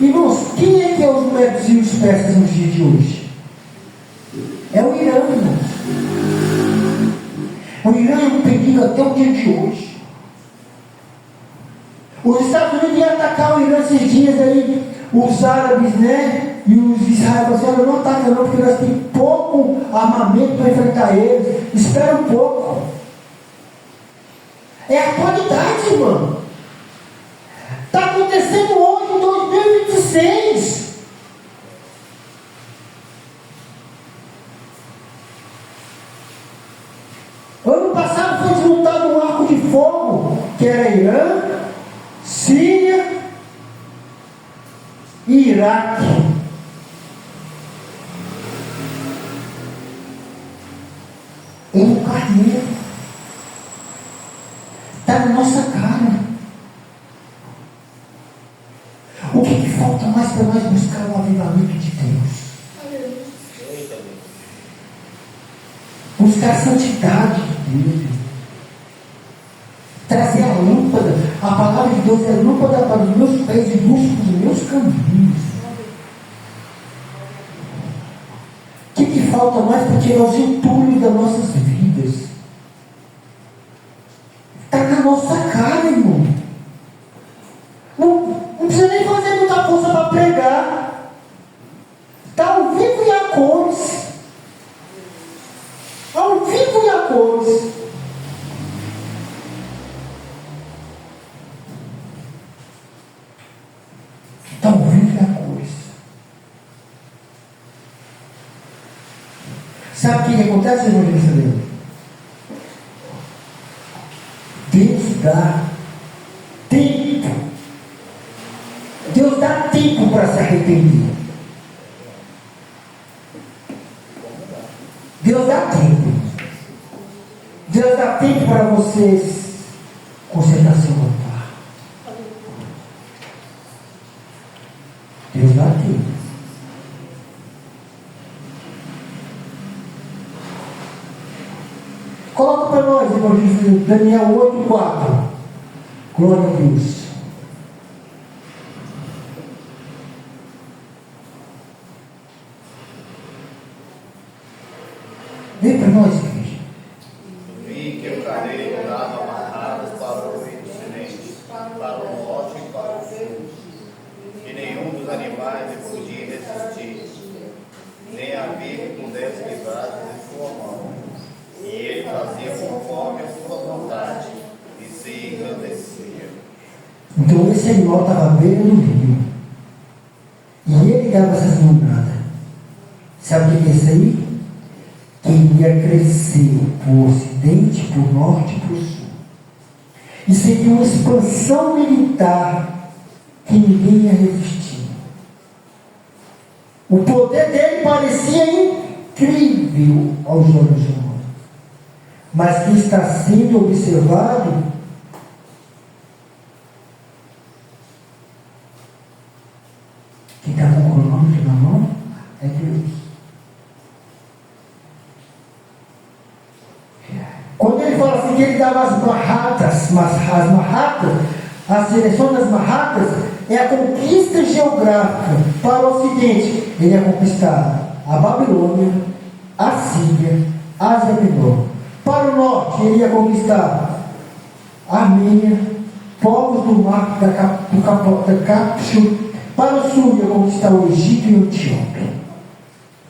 Irmãos, quem é que é os médios e os persas nos dias de hoje? É o Irã, irmãos. O Irã é um perigo até o dia de hoje. Os Estados Unidos iam atacar o Irã esses dias aí, os árabes, né? E os israelitas falaram, não ataca não, porque nós temos pouco armamento para enfrentar eles. Espera um pouco. É a atualidade, irmão. Está acontecendo hoje, em 2026. Ano passado foi desmontado um arco de fogo, que era Irã, Síria e Iraque. É um carneiro. Está na nossa cara. O que falta mais para nós buscar o avivamento de Deus? Buscar a santidade de Deus. Trazer a lâmpada. A palavra de Deus é lâmpada para os meus pés e luz para os meus caminhos. O que falta mais para tirar os entulhos das nossas vidas? Está na nossa cara, irmão. Não precisa nem fazer muita força para pregar. Está ao vivo e a cores. Ao vivo e a cores. Está ao vivo e a cores. Sabe o que acontece, irmão Jerusalém? Deus dá tempo. Deus dá tempo para se arrepender. Deus dá tempo. Deus dá tempo para vocês consertar seu altar. Deus dá tempo. Coloca para nós, irmão, Daniel 8:4. Glória a Deus. Vem para nós, igreja. Vi que o carneiro estava amarrado para o ocidente, para o norte e para o sul, e nenhum dos animais lhe podia resistir, nem havia que pudesse livrar de sua mão. E ele fazia conforme a sua vontade, e se engrandecia. Então esse animal estava à beira do rio. E ele dava essas mandadas. Sabe o que é isso aí? Que iria crescer por ocidente, por norte e por sul. E seria uma expansão militar que ninguém ia resistir. O poder dele parecia incrível aos olhos humanos. Mas quem está sendo observado quem está com o cronômetro na mão é Deus. Quando ele fala assim que ele dava as marratas, a direção das marratas é a conquista geográfica para o ocidente. Ele ia conquistar a Babilônia, a Síria, a Ásia Menor. Para o norte, ele ia conquistar a Armênia, povos do mar da Cápsula. Para o sul, ia conquistar o Egito e o Etiópia,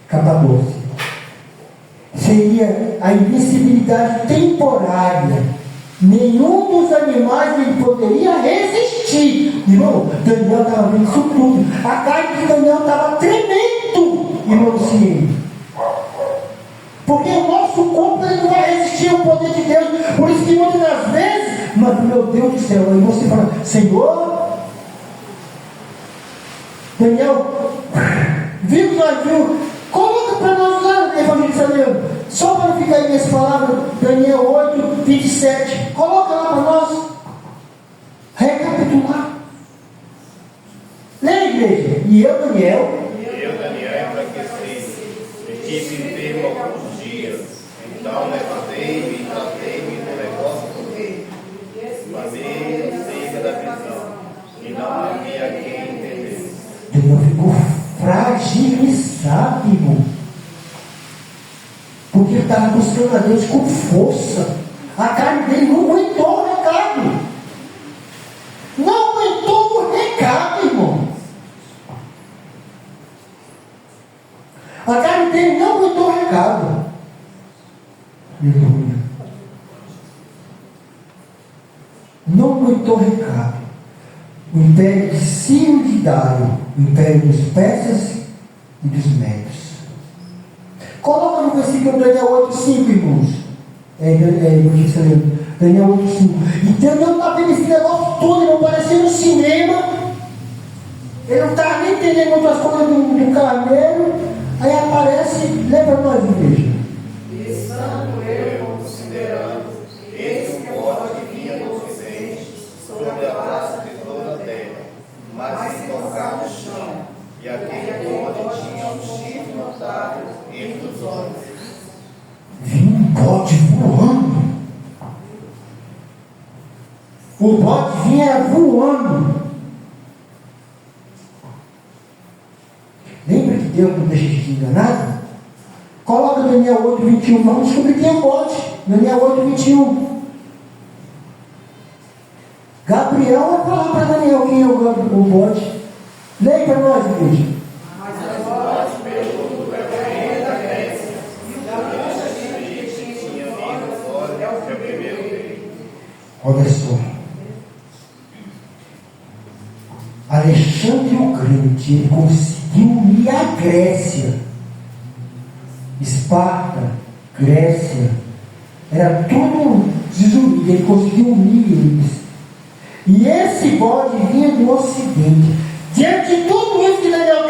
Capadócia. Seria a invencibilidade temporária. Nenhum dos animais ele poderia resistir. Irmão, Daniel estava vendo isso tudo. A carne de Daniel estava tremendo, irmão do Ciência. Porque o nosso corpo ele não vai resistir ao poder de Deus. Por isso que muitas das vezes, mas meu Deus do céu, aí você fala, Senhor, Daniel, viu que nós viu? Coloca para nós lá, evangelizador, só para não ficar aí nessa palavra, Daniel 8:27. Coloca lá para nós. Recapitular. Leia, igreja. E eu, Daniel, enfraqueci, estive enfermo alguns dias. Então levantei-me e tratei-me do negócio do rei. Falei acerca da visão, e não havia quem entendesse. Daniel ficou fragilizado, irmão. Porque ele estava buscando a Deus com força. A carne dele não aguentou o recado. Não aguentou o recado, irmão. A carne dele não aguentou o recado. Aleluia. Não aguentou o recado. O império de Ciro de Dário, o império dos persas e dos médios. Coloca no versículo Daniel 8:5, irmãos. Daniel 8:5. E Daniel está vendo esse negócio todo, irmão, parecendo um cinema. Ele não estava nem entendendo outras coisas do carneiro. Aí aparece, lembra nós, igreja. Estando eu considerando, eis que o bode vinha do ocidente, sobre a face de toda a terra, mas se tocar no chão, e aquele bode tinha um chifre notável entre os olhos. Vinha um bode voando. O bode vinha voando. Lembra que Deus não deixa de te enganar? Coloca Daniel 8:21. Vamos descobrir quem é o bode. Daniel 8:21. Gabriel vai falar para Daniel quem é o bode. Leia para nós, igreja. Mas agora pelo rei da Grécia, e o grande gente que tinha olhos é o primeiro rei. Olha só. Alexandre o Grande, ele conseguiu unir a Grécia. Esparta, Grécia, era tudo desunido, ele conseguiu unir eles. E esse bode vinha do ocidente. Diante de tudo isso que Daniel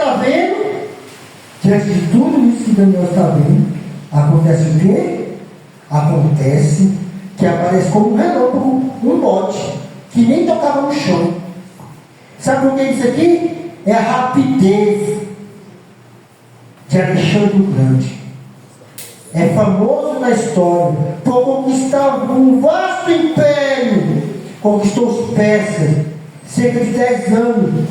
está vendo, Acontece o quê? Acontece que aparece como um relâmpago, um bote, que nem tocava no chão. Sabe por que isso aqui? É a rapidez de Alexandre o Grande. É famoso na história por conquistar um vasto império. Conquistou os persas, cerca de 10 anos.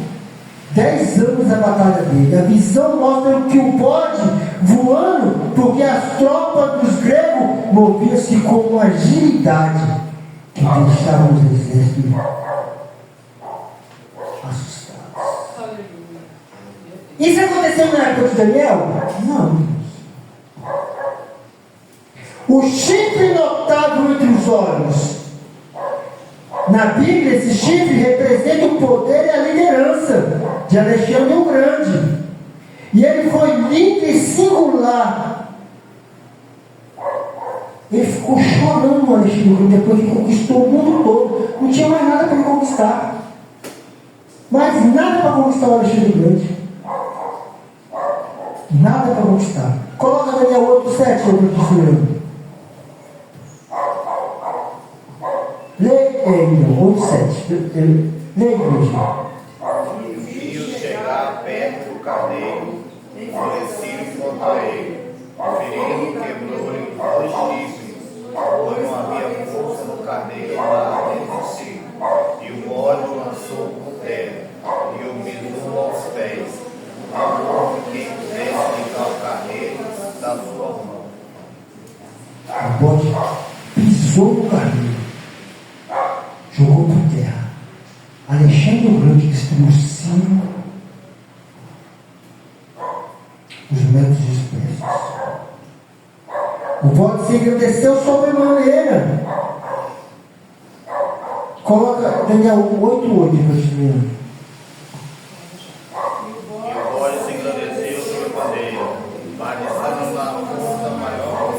10 anos a batalha dele. A visão mostra que o pode voando, porque as tropas dos gregos moviam-se com uma agilidade que deixavam os exércitos assustados. Isso aconteceu na época de Daniel? Não. O chifre notável entre os olhos. Na Bíblia, esse chifre representa o poder e a liderança de Alexandre o Grande. E ele foi líder singular. Ele ficou chorando, Alexandre o Grande, depois que conquistou o mundo todo. Não tinha mais nada para ele conquistar. Mais nada para conquistar o Alexandre o Grande. Nada para conquistar. Coloca Daniel 8:7, eu vou te ensinando. Leia, 8:7. Leia, igreja. E viu chegar perto do carneiro, enfurecido contra ele, ferindo, quebrou-lhe os chifres, pois não havia força no carneiro lá dentro de si. E o ódio lançou por terra, e o pisou aos pés, a ponto que pudesse ligar o carneiro da sua mão. O bode pisou no carneiro, jogou por terra. Alexandre o Grande destruiu 5 os métodos dispersos. O bode se engrandeceu sobremaneira. Coloca Daniel 8:8 para te ler. E o bode se engrandeceu sobremaneira, mas estando na força maior,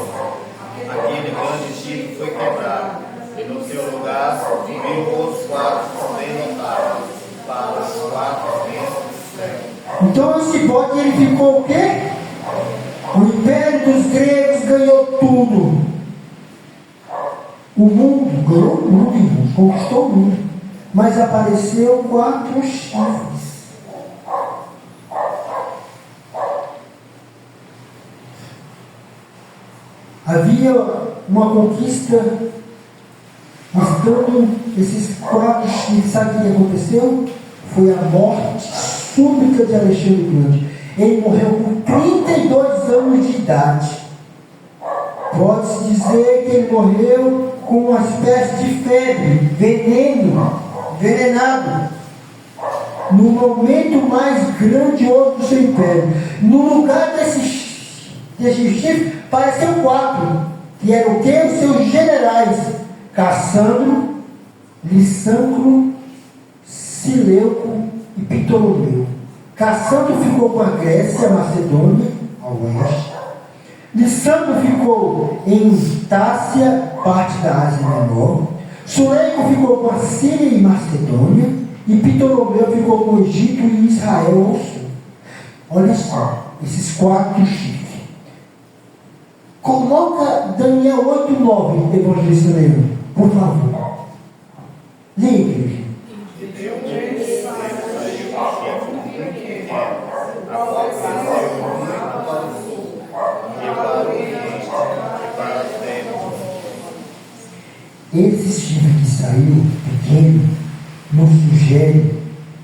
aquele grande chifre foi quebrado, e no seu lugar viu outros 4 bem notáveis, para os 4 ventos do céu. Então esse bode ele ficou o quê? O império dos gregos ganhou tudo. O mundo ganhou o mundo, irmãos, conquistou o mundo. Mas apareceu 4 chifres. Havia uma conquista, estando esses 4 chifres. Sabe o que aconteceu? Foi a morte súbita de Alexandre o Grande. Ele morreu com 32 anos de idade. Pode-se dizer que ele morreu com uma espécie de febre, envenenado, no momento mais grandioso do seu império. No lugar desse chifre, apareceu 4, que eram o quê? Os seus generais: Cassandro, Lissâncro, Seleuco e Ptolomeu. Cassandro ficou com a Grécia, a Macedônia, ao oeste. Lissâncro ficou em Tácia, parte da Ásia Menor. Seleuco ficou com a Síria e Macedônia. E Ptolomeu ficou com o Egito e Israel ao sul. Olha só, esses 4 chifres. Coloca Daniel 8:9, evangelista Leandro, por favor. Leia, igreja. Esse chifre que saiu pequeno nos sugere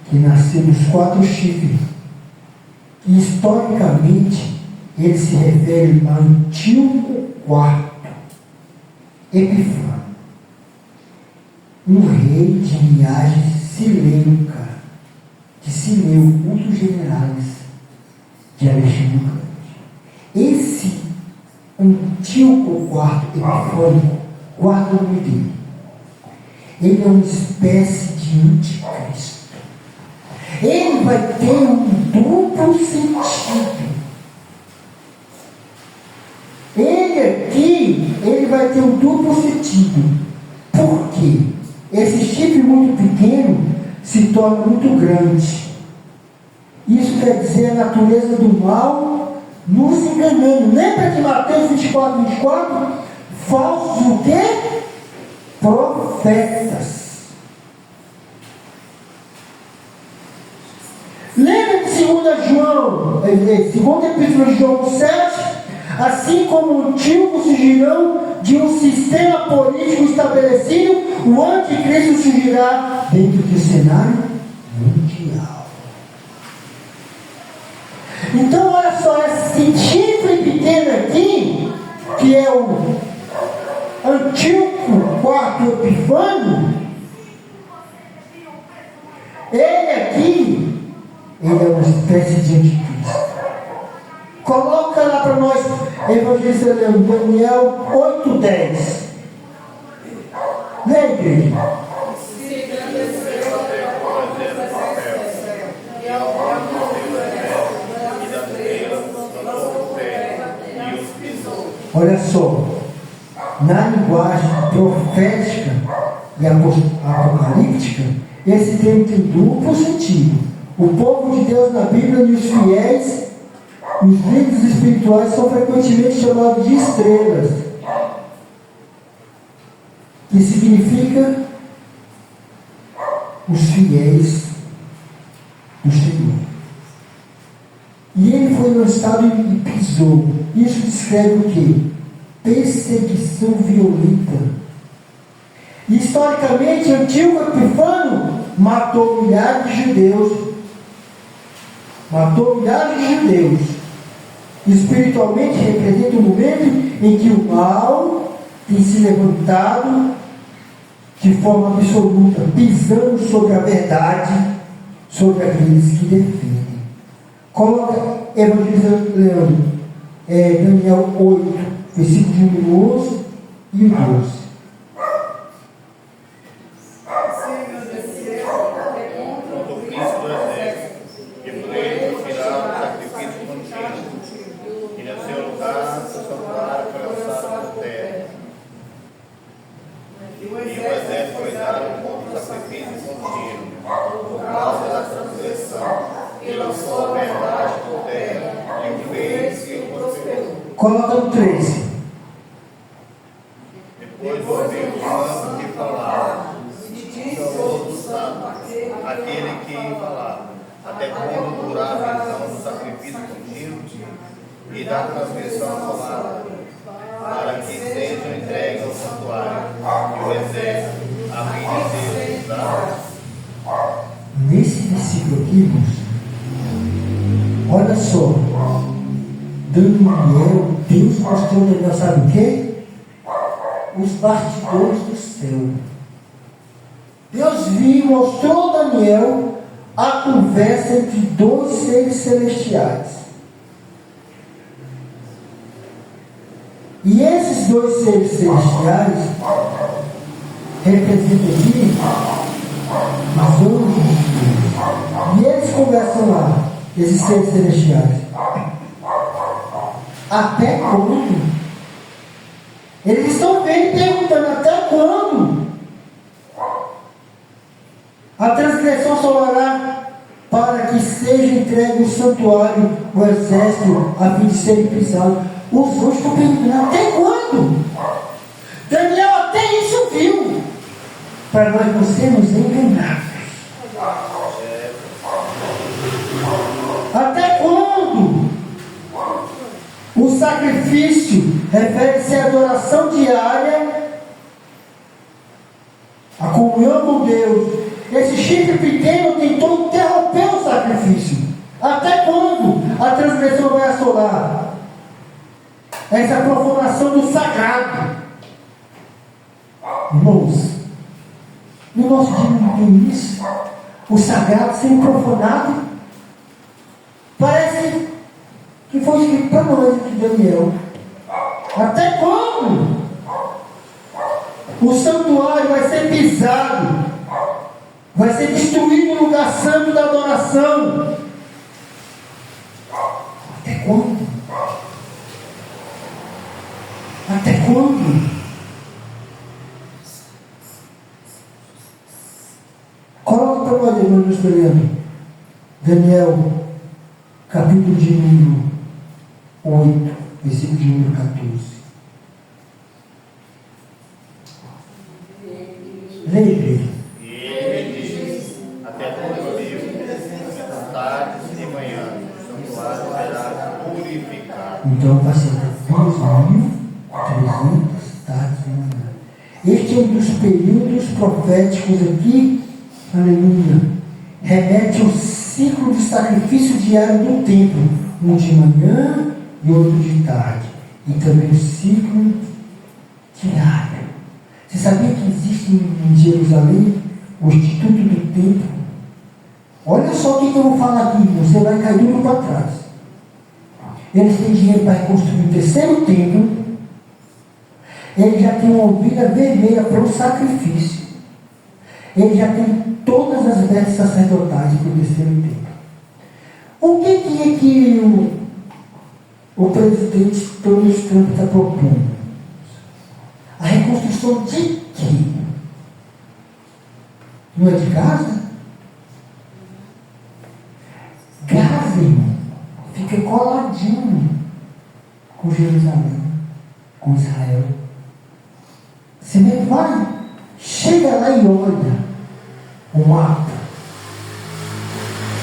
que nasceu dos 4 chifres. E historicamente ele se refere a Antíoco IV Epifânio, um rei de linhagem sileuca, de Sileu, um dos generais de Alexandre o Grande. Esse Antíoco IV Epifânio, guarda o nome dele. Ele é uma espécie de anticristo. Ele vai ter um duplo sentido. Ele vai ter um duplo sentido. Por quê? Esse chifre muito pequeno se torna muito grande. Isso quer dizer a natureza do mal nos enganando. Lembra que Mateus 24, 24? Falsos o quê? Profetas. Lembra de 2 João, segunda epístola de João 7? Assim como antigos surgirão de um sistema político estabelecido, o anticristo surgirá dentro do cenário mundial. Então, olha só, esse chifre pequeno aqui, que é o Antíoco IV Epifânio, ele aqui, ele é uma espécie de anticristo. Coloca lá para nós, Evangelista Daniel 8:10. Leia, igreja. Olha só, na linguagem profética e apocalíptica, esse termo tem duplo sentido. O povo de Deus na Bíblia e os fiéis, os líderes espirituais, são frequentemente chamados de estrelas, que significa os fiéis do Senhor. E ele foi lançado e pisou. Isso descreve o quê? Perseguição violenta. E historicamente, Antíoco Epifânio matou milhares de judeus. Matou milhares de judeus. Espiritualmente representa o momento em que o mal tem se levantado de forma absoluta, pisando sobre a verdade, sobre aqueles que defendem. Coloca Evangelista Leandro, Daniel 8, versículo de 11 e 12. Coloca no 13. Depois ouviu o santo que falava, o santo, aquele que falava, até quando durava então o sacrifício contínuo e da transgressão à palavra, para que sejam entregues ao santuário e o exército, a fim de ser usados. Nesse versículo aqui, irmãos, olha só, Daniel, Deus mostrou a Daniel, sabe o quê? Os bastidores do céu. Deus viu, mostrou a Daniel a conversa entre dois seres celestiais. E esses dois seres celestiais representam aqui os anjos de Deus. E eles conversam lá, esses seres celestiais. Até quando? Eles estão vendo e perguntando: até quando? A transgressão solará para que seja entregue o santuário, o exército, a fim de serem pisados. Os anjos estão perguntando: até quando? Daniel até isso viu, para nós não sermos enganados. Até quando? O sacrifício refere-se à adoração diária, a comunhão com Deus. Esse chifre pequeno tentou interromper o sacrifício. Até quando a transgressão vai assolar? Essa profanação do sagrado. Irmãos, no nosso dia não tem isso. O sagrado sendo profanado. Parece que foi escrito para nós aqui, Daniel. Até quando? O santuário vai ser pisado, vai ser destruído o lugar santo da adoração. Até quando? Até quando? Coloca para nós, irmão, Daniel, capítulo de número 8, versículo de número 14. Leia, igreja. E ele diz: até quando vivo, tardes e manhãs, o santuário será purificado. Então vai ser 2.300 tardes e manhãs. Este é um dos períodos proféticos aqui, aleluia, remete ao ciclo de sacrifício diário do templo, um de manhã e outro de tarde, e também o ciclo diário. Você sabia que existe em Jerusalém o Instituto do Templo? Olha só o que eu vou falar aqui, você vai cair tudo para trás. Eles têm dinheiro para reconstruir o terceiro templo. Ele já tem uma ovelha vermelha para o sacrifício. Ele já tem todas as vestes sacerdotais para o terceiro templo. O que é que o presidente Donald Trump está propondo? A reconstrução de quê? Não é de Gaza? Gaza, irmão, fica coladinho com Jerusalém, com Israel. Você vai, chega lá e olha o mapa.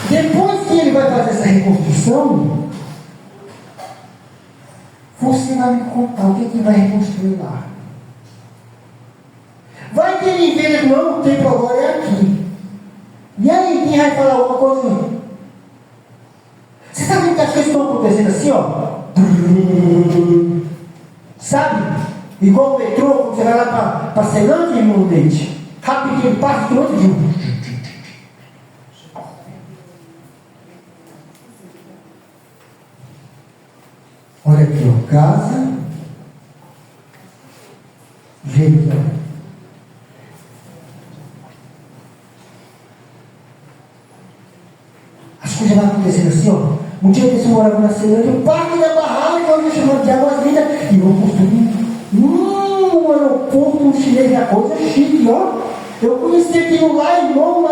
Depois que ele vai fazer essa reconstrução, você vai me contar o que vai reconstruir lá. Vai que ele vê que não, o templo agora é aqui. E aí, quem vai falar alguma coisa? Você sabe que as coisas estão acontecendo assim, ó? Sabe? Igual o metrô, quando você vai lá para Ceilândia, irmão Leite. Rapidinho, passa de outro dia. Olha aqui, ó. Gaza, Jerusalém. As coisas vão acontecendo assim, ó. Um dia desse eu morava na Ceilândia, o parque da barraca, eu chamando de águas lindas, e vão construir um aeroporto chinês, da coisa chique, ó. Eu conheci aquilo lá, irmão,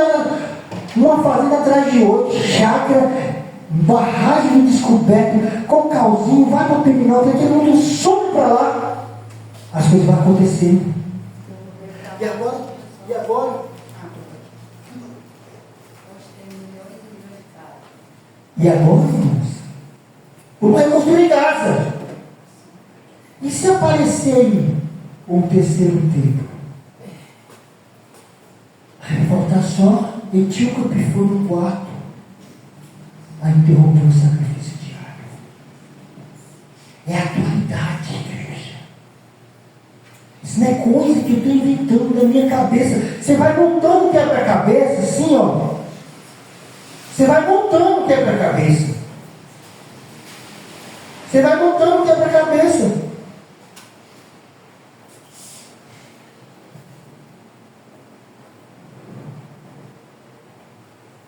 uma fazenda atrás de outra, chácara, barragem de descoberto, cocalzinho, vai para o terminal, todo mundo sobe para lá. As coisas vão acontecendo. E agora? E agora, irmãos? Não vai construir Gaza. E se aparecer um terceiro templo? Vai faltar só Etíope que foi no quarto a interromper o sacrifício diário. É a atualidade, igreja. Isso não é coisa que eu estou inventando na minha cabeça. Você vai montando o quebra-cabeça, assim, ó. Você vai montando o quebra-cabeça. Você vai montando o quebra-cabeça.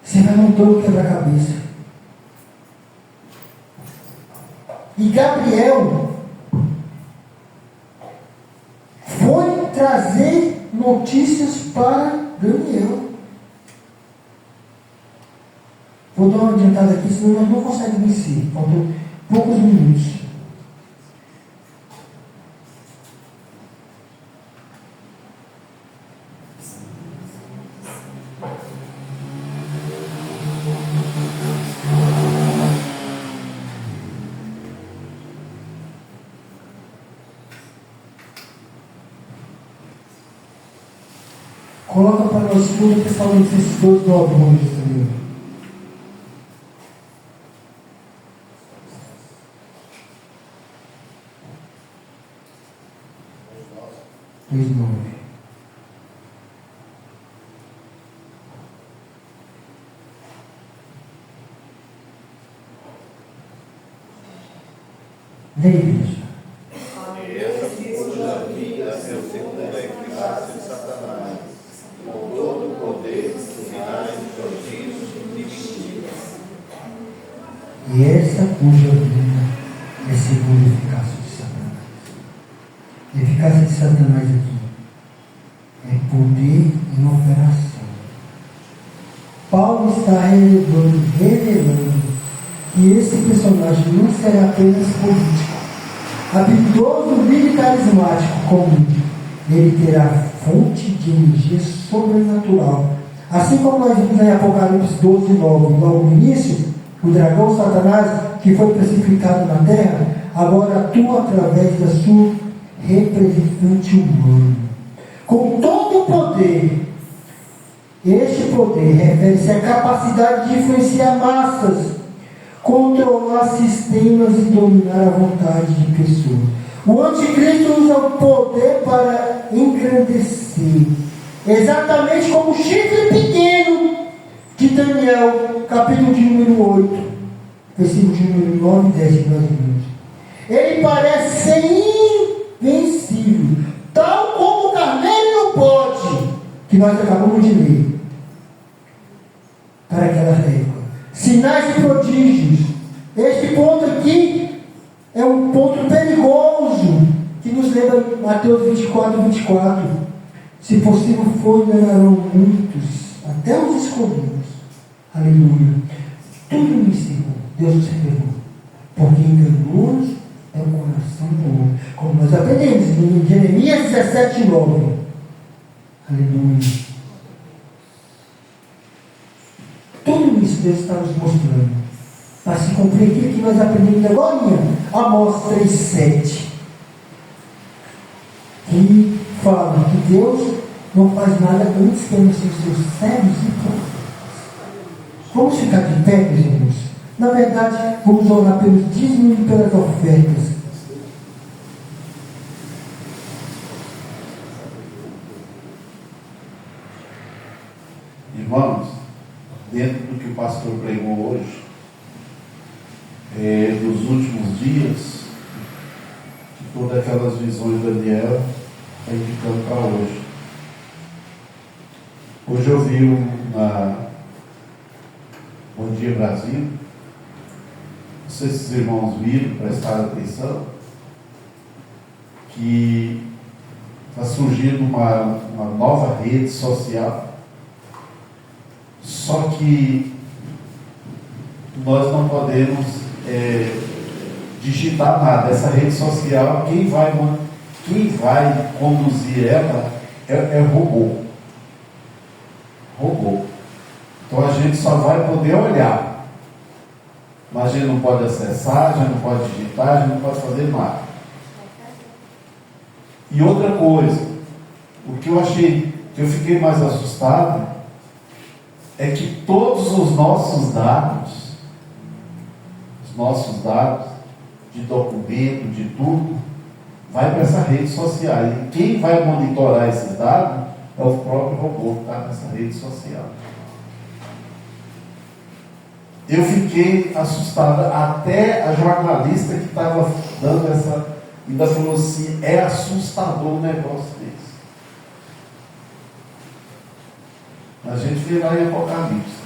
Você vai montando o quebra-cabeça. E Gabriel foi trazer notícias para Daniel. Vou dar uma adiantada aqui, senão nós não conseguimos vencer. Faltam poucos minutos. Coloca para nós 2 Tessalonicenses 2:9, vamos dizer. Leia, igreja. E essa cuja vida é o segundo da eficácia de Satanás, com todo o poder, sinais, prodígios e mentiras. E essa cuja vida é segundo a eficácia de Satanás. A eficácia de Satanás aqui é poder em operação. Paulo está revelando que que esse personagem não será apenas político, habilidoso, líder e carismático como ele terá fonte de energia sobrenatural. Assim como nós vimos em Apocalipse 12, 9, logo no início, o dragão Satanás, que foi precipitado na terra, agora atua através da sua representante humano. Com todo o poder, este poder refere-se à capacidade de influenciar massas, controlar sistemas e dominar a vontade de pessoas. O anticristo usa o poder para engrandecer, exatamente como o chifre pequeno de Daniel, capítulo de número 8, versículo de número 9 e 10 que nós vimos. Ele parece ser invencível, tal como o carneiro e o bode, que nós acabamos de ler, para aquela época. Sinais e prodígios. Este ponto aqui é um ponto perigoso, que nos lembra Mateus 24, 24. Se possível for, enganarão muitos, até os escolhidos. Aleluia. Tudo isso, irmão, Deus nos revelou. Porque enganoso é o coração do homem. Como nós aprendemos em Jeremias 17, 9. Aleluia. Tudo isso Deus está nos mostrando. Para se cumprir aquilo que nós aprendemos agora, Amós 3,7. Que fala que Deus não faz nada antes que anunciem seus servos e profetas. Vamos ficar de pé, meus irmãos? Na verdade, vamos orar pelos dízimos e pelas ofertas. Irmãos, dentro do que o pastor pregou hoje, dos últimos dias, que todas aquelas visões de Daniel está indicando para hoje. Hoje eu vi na Bom Dia Brasil, não sei se os irmãos viram, prestaram atenção, que está surgindo uma nova rede social. Só que nós não podemos digitar nada. Essa rede social, quem vai conduzir ela é robô. Então a gente só vai poder olhar, mas a gente não pode acessar, a gente não pode digitar, a gente não pode fazer nada. E outra coisa, o que eu achei, que eu fiquei mais assustado, é que todos os nossos dados de documento, de tudo, vai para essa rede social. E quem vai monitorar esses dados é o próprio robô que está nessa rede social. Eu fiquei assustado, até a jornalista que estava dando essa, ainda falou assim, é assustador um negócio desse. A gente vê lá em Apocalipse,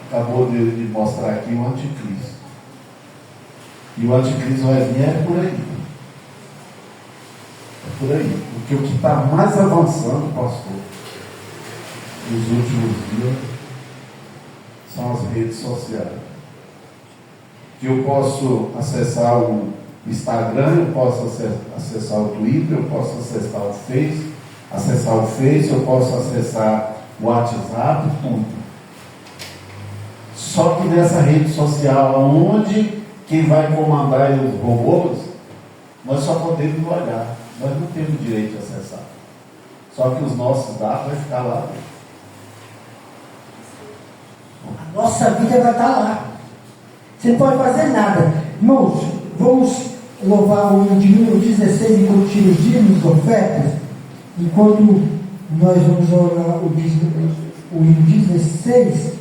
acabou de mostrar aqui o anticristo. E o anticristo vai vir é por aí. É por aí. Porque o que está mais avançando, pastor, nos últimos dias, são as redes sociais. Que eu posso acessar o Instagram, eu posso acessar o Twitter, eu posso acessar o Face, eu posso acessar o WhatsApp, tudo. Só que nessa rede social, onde quem vai comandar os robôs, nós só podemos olhar, nós não temos direito de acessar. Só que os nossos dados vão ficar lá dentro. A nossa vida vai estar lá. Você não pode fazer nada. Irmãos, vamos louvar o hino de número 16 enquanto tira os dízimos e ofertas. Enquanto nós vamos orar o hino 16.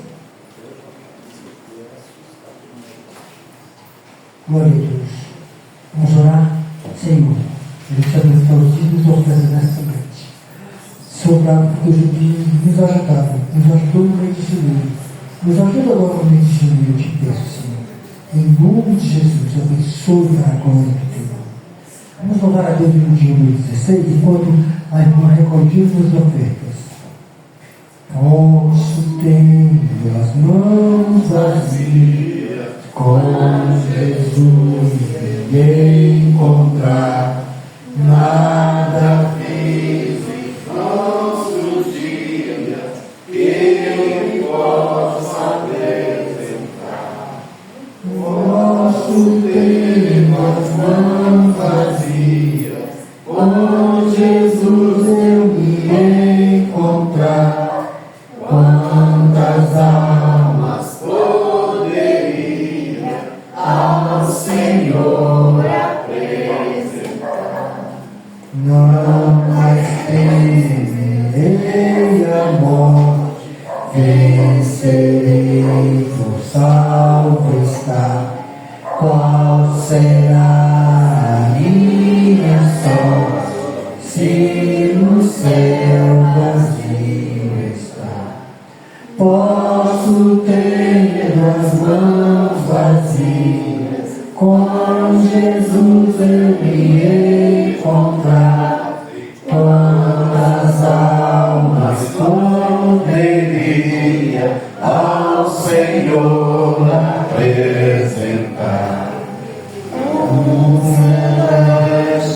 Glória a Deus. Vamos orar. Senhor, eu te abençoe os dízimos e ofertas nesta noite. Senhor, porque os dízimos nos ajudaram, nos ajudou no mês de janeiro. Nos ajuda agora no mês de janeiro, eu te peço, Senhor. Em nome de Jesus, abençoe para a glória do teu nome. Vamos louvar a Deus no dia 16, enquanto a irmã recolheu as ofertas. Posso ter as mãos vazias, Com Jesus ninguém encontrar nada. Posso ter as mãos vazias, com Jesus eu me encontrar. Quantas almas poderia ao Senhor apresentar? Não mais temerei a morte, vencerei, por salvo estar. Qual será a minha sorte, se no céu vazio está? Posso ter as mãos vazias, com Jesus eu me encontrar. Quantas almas poderia ao Senhor apresentar?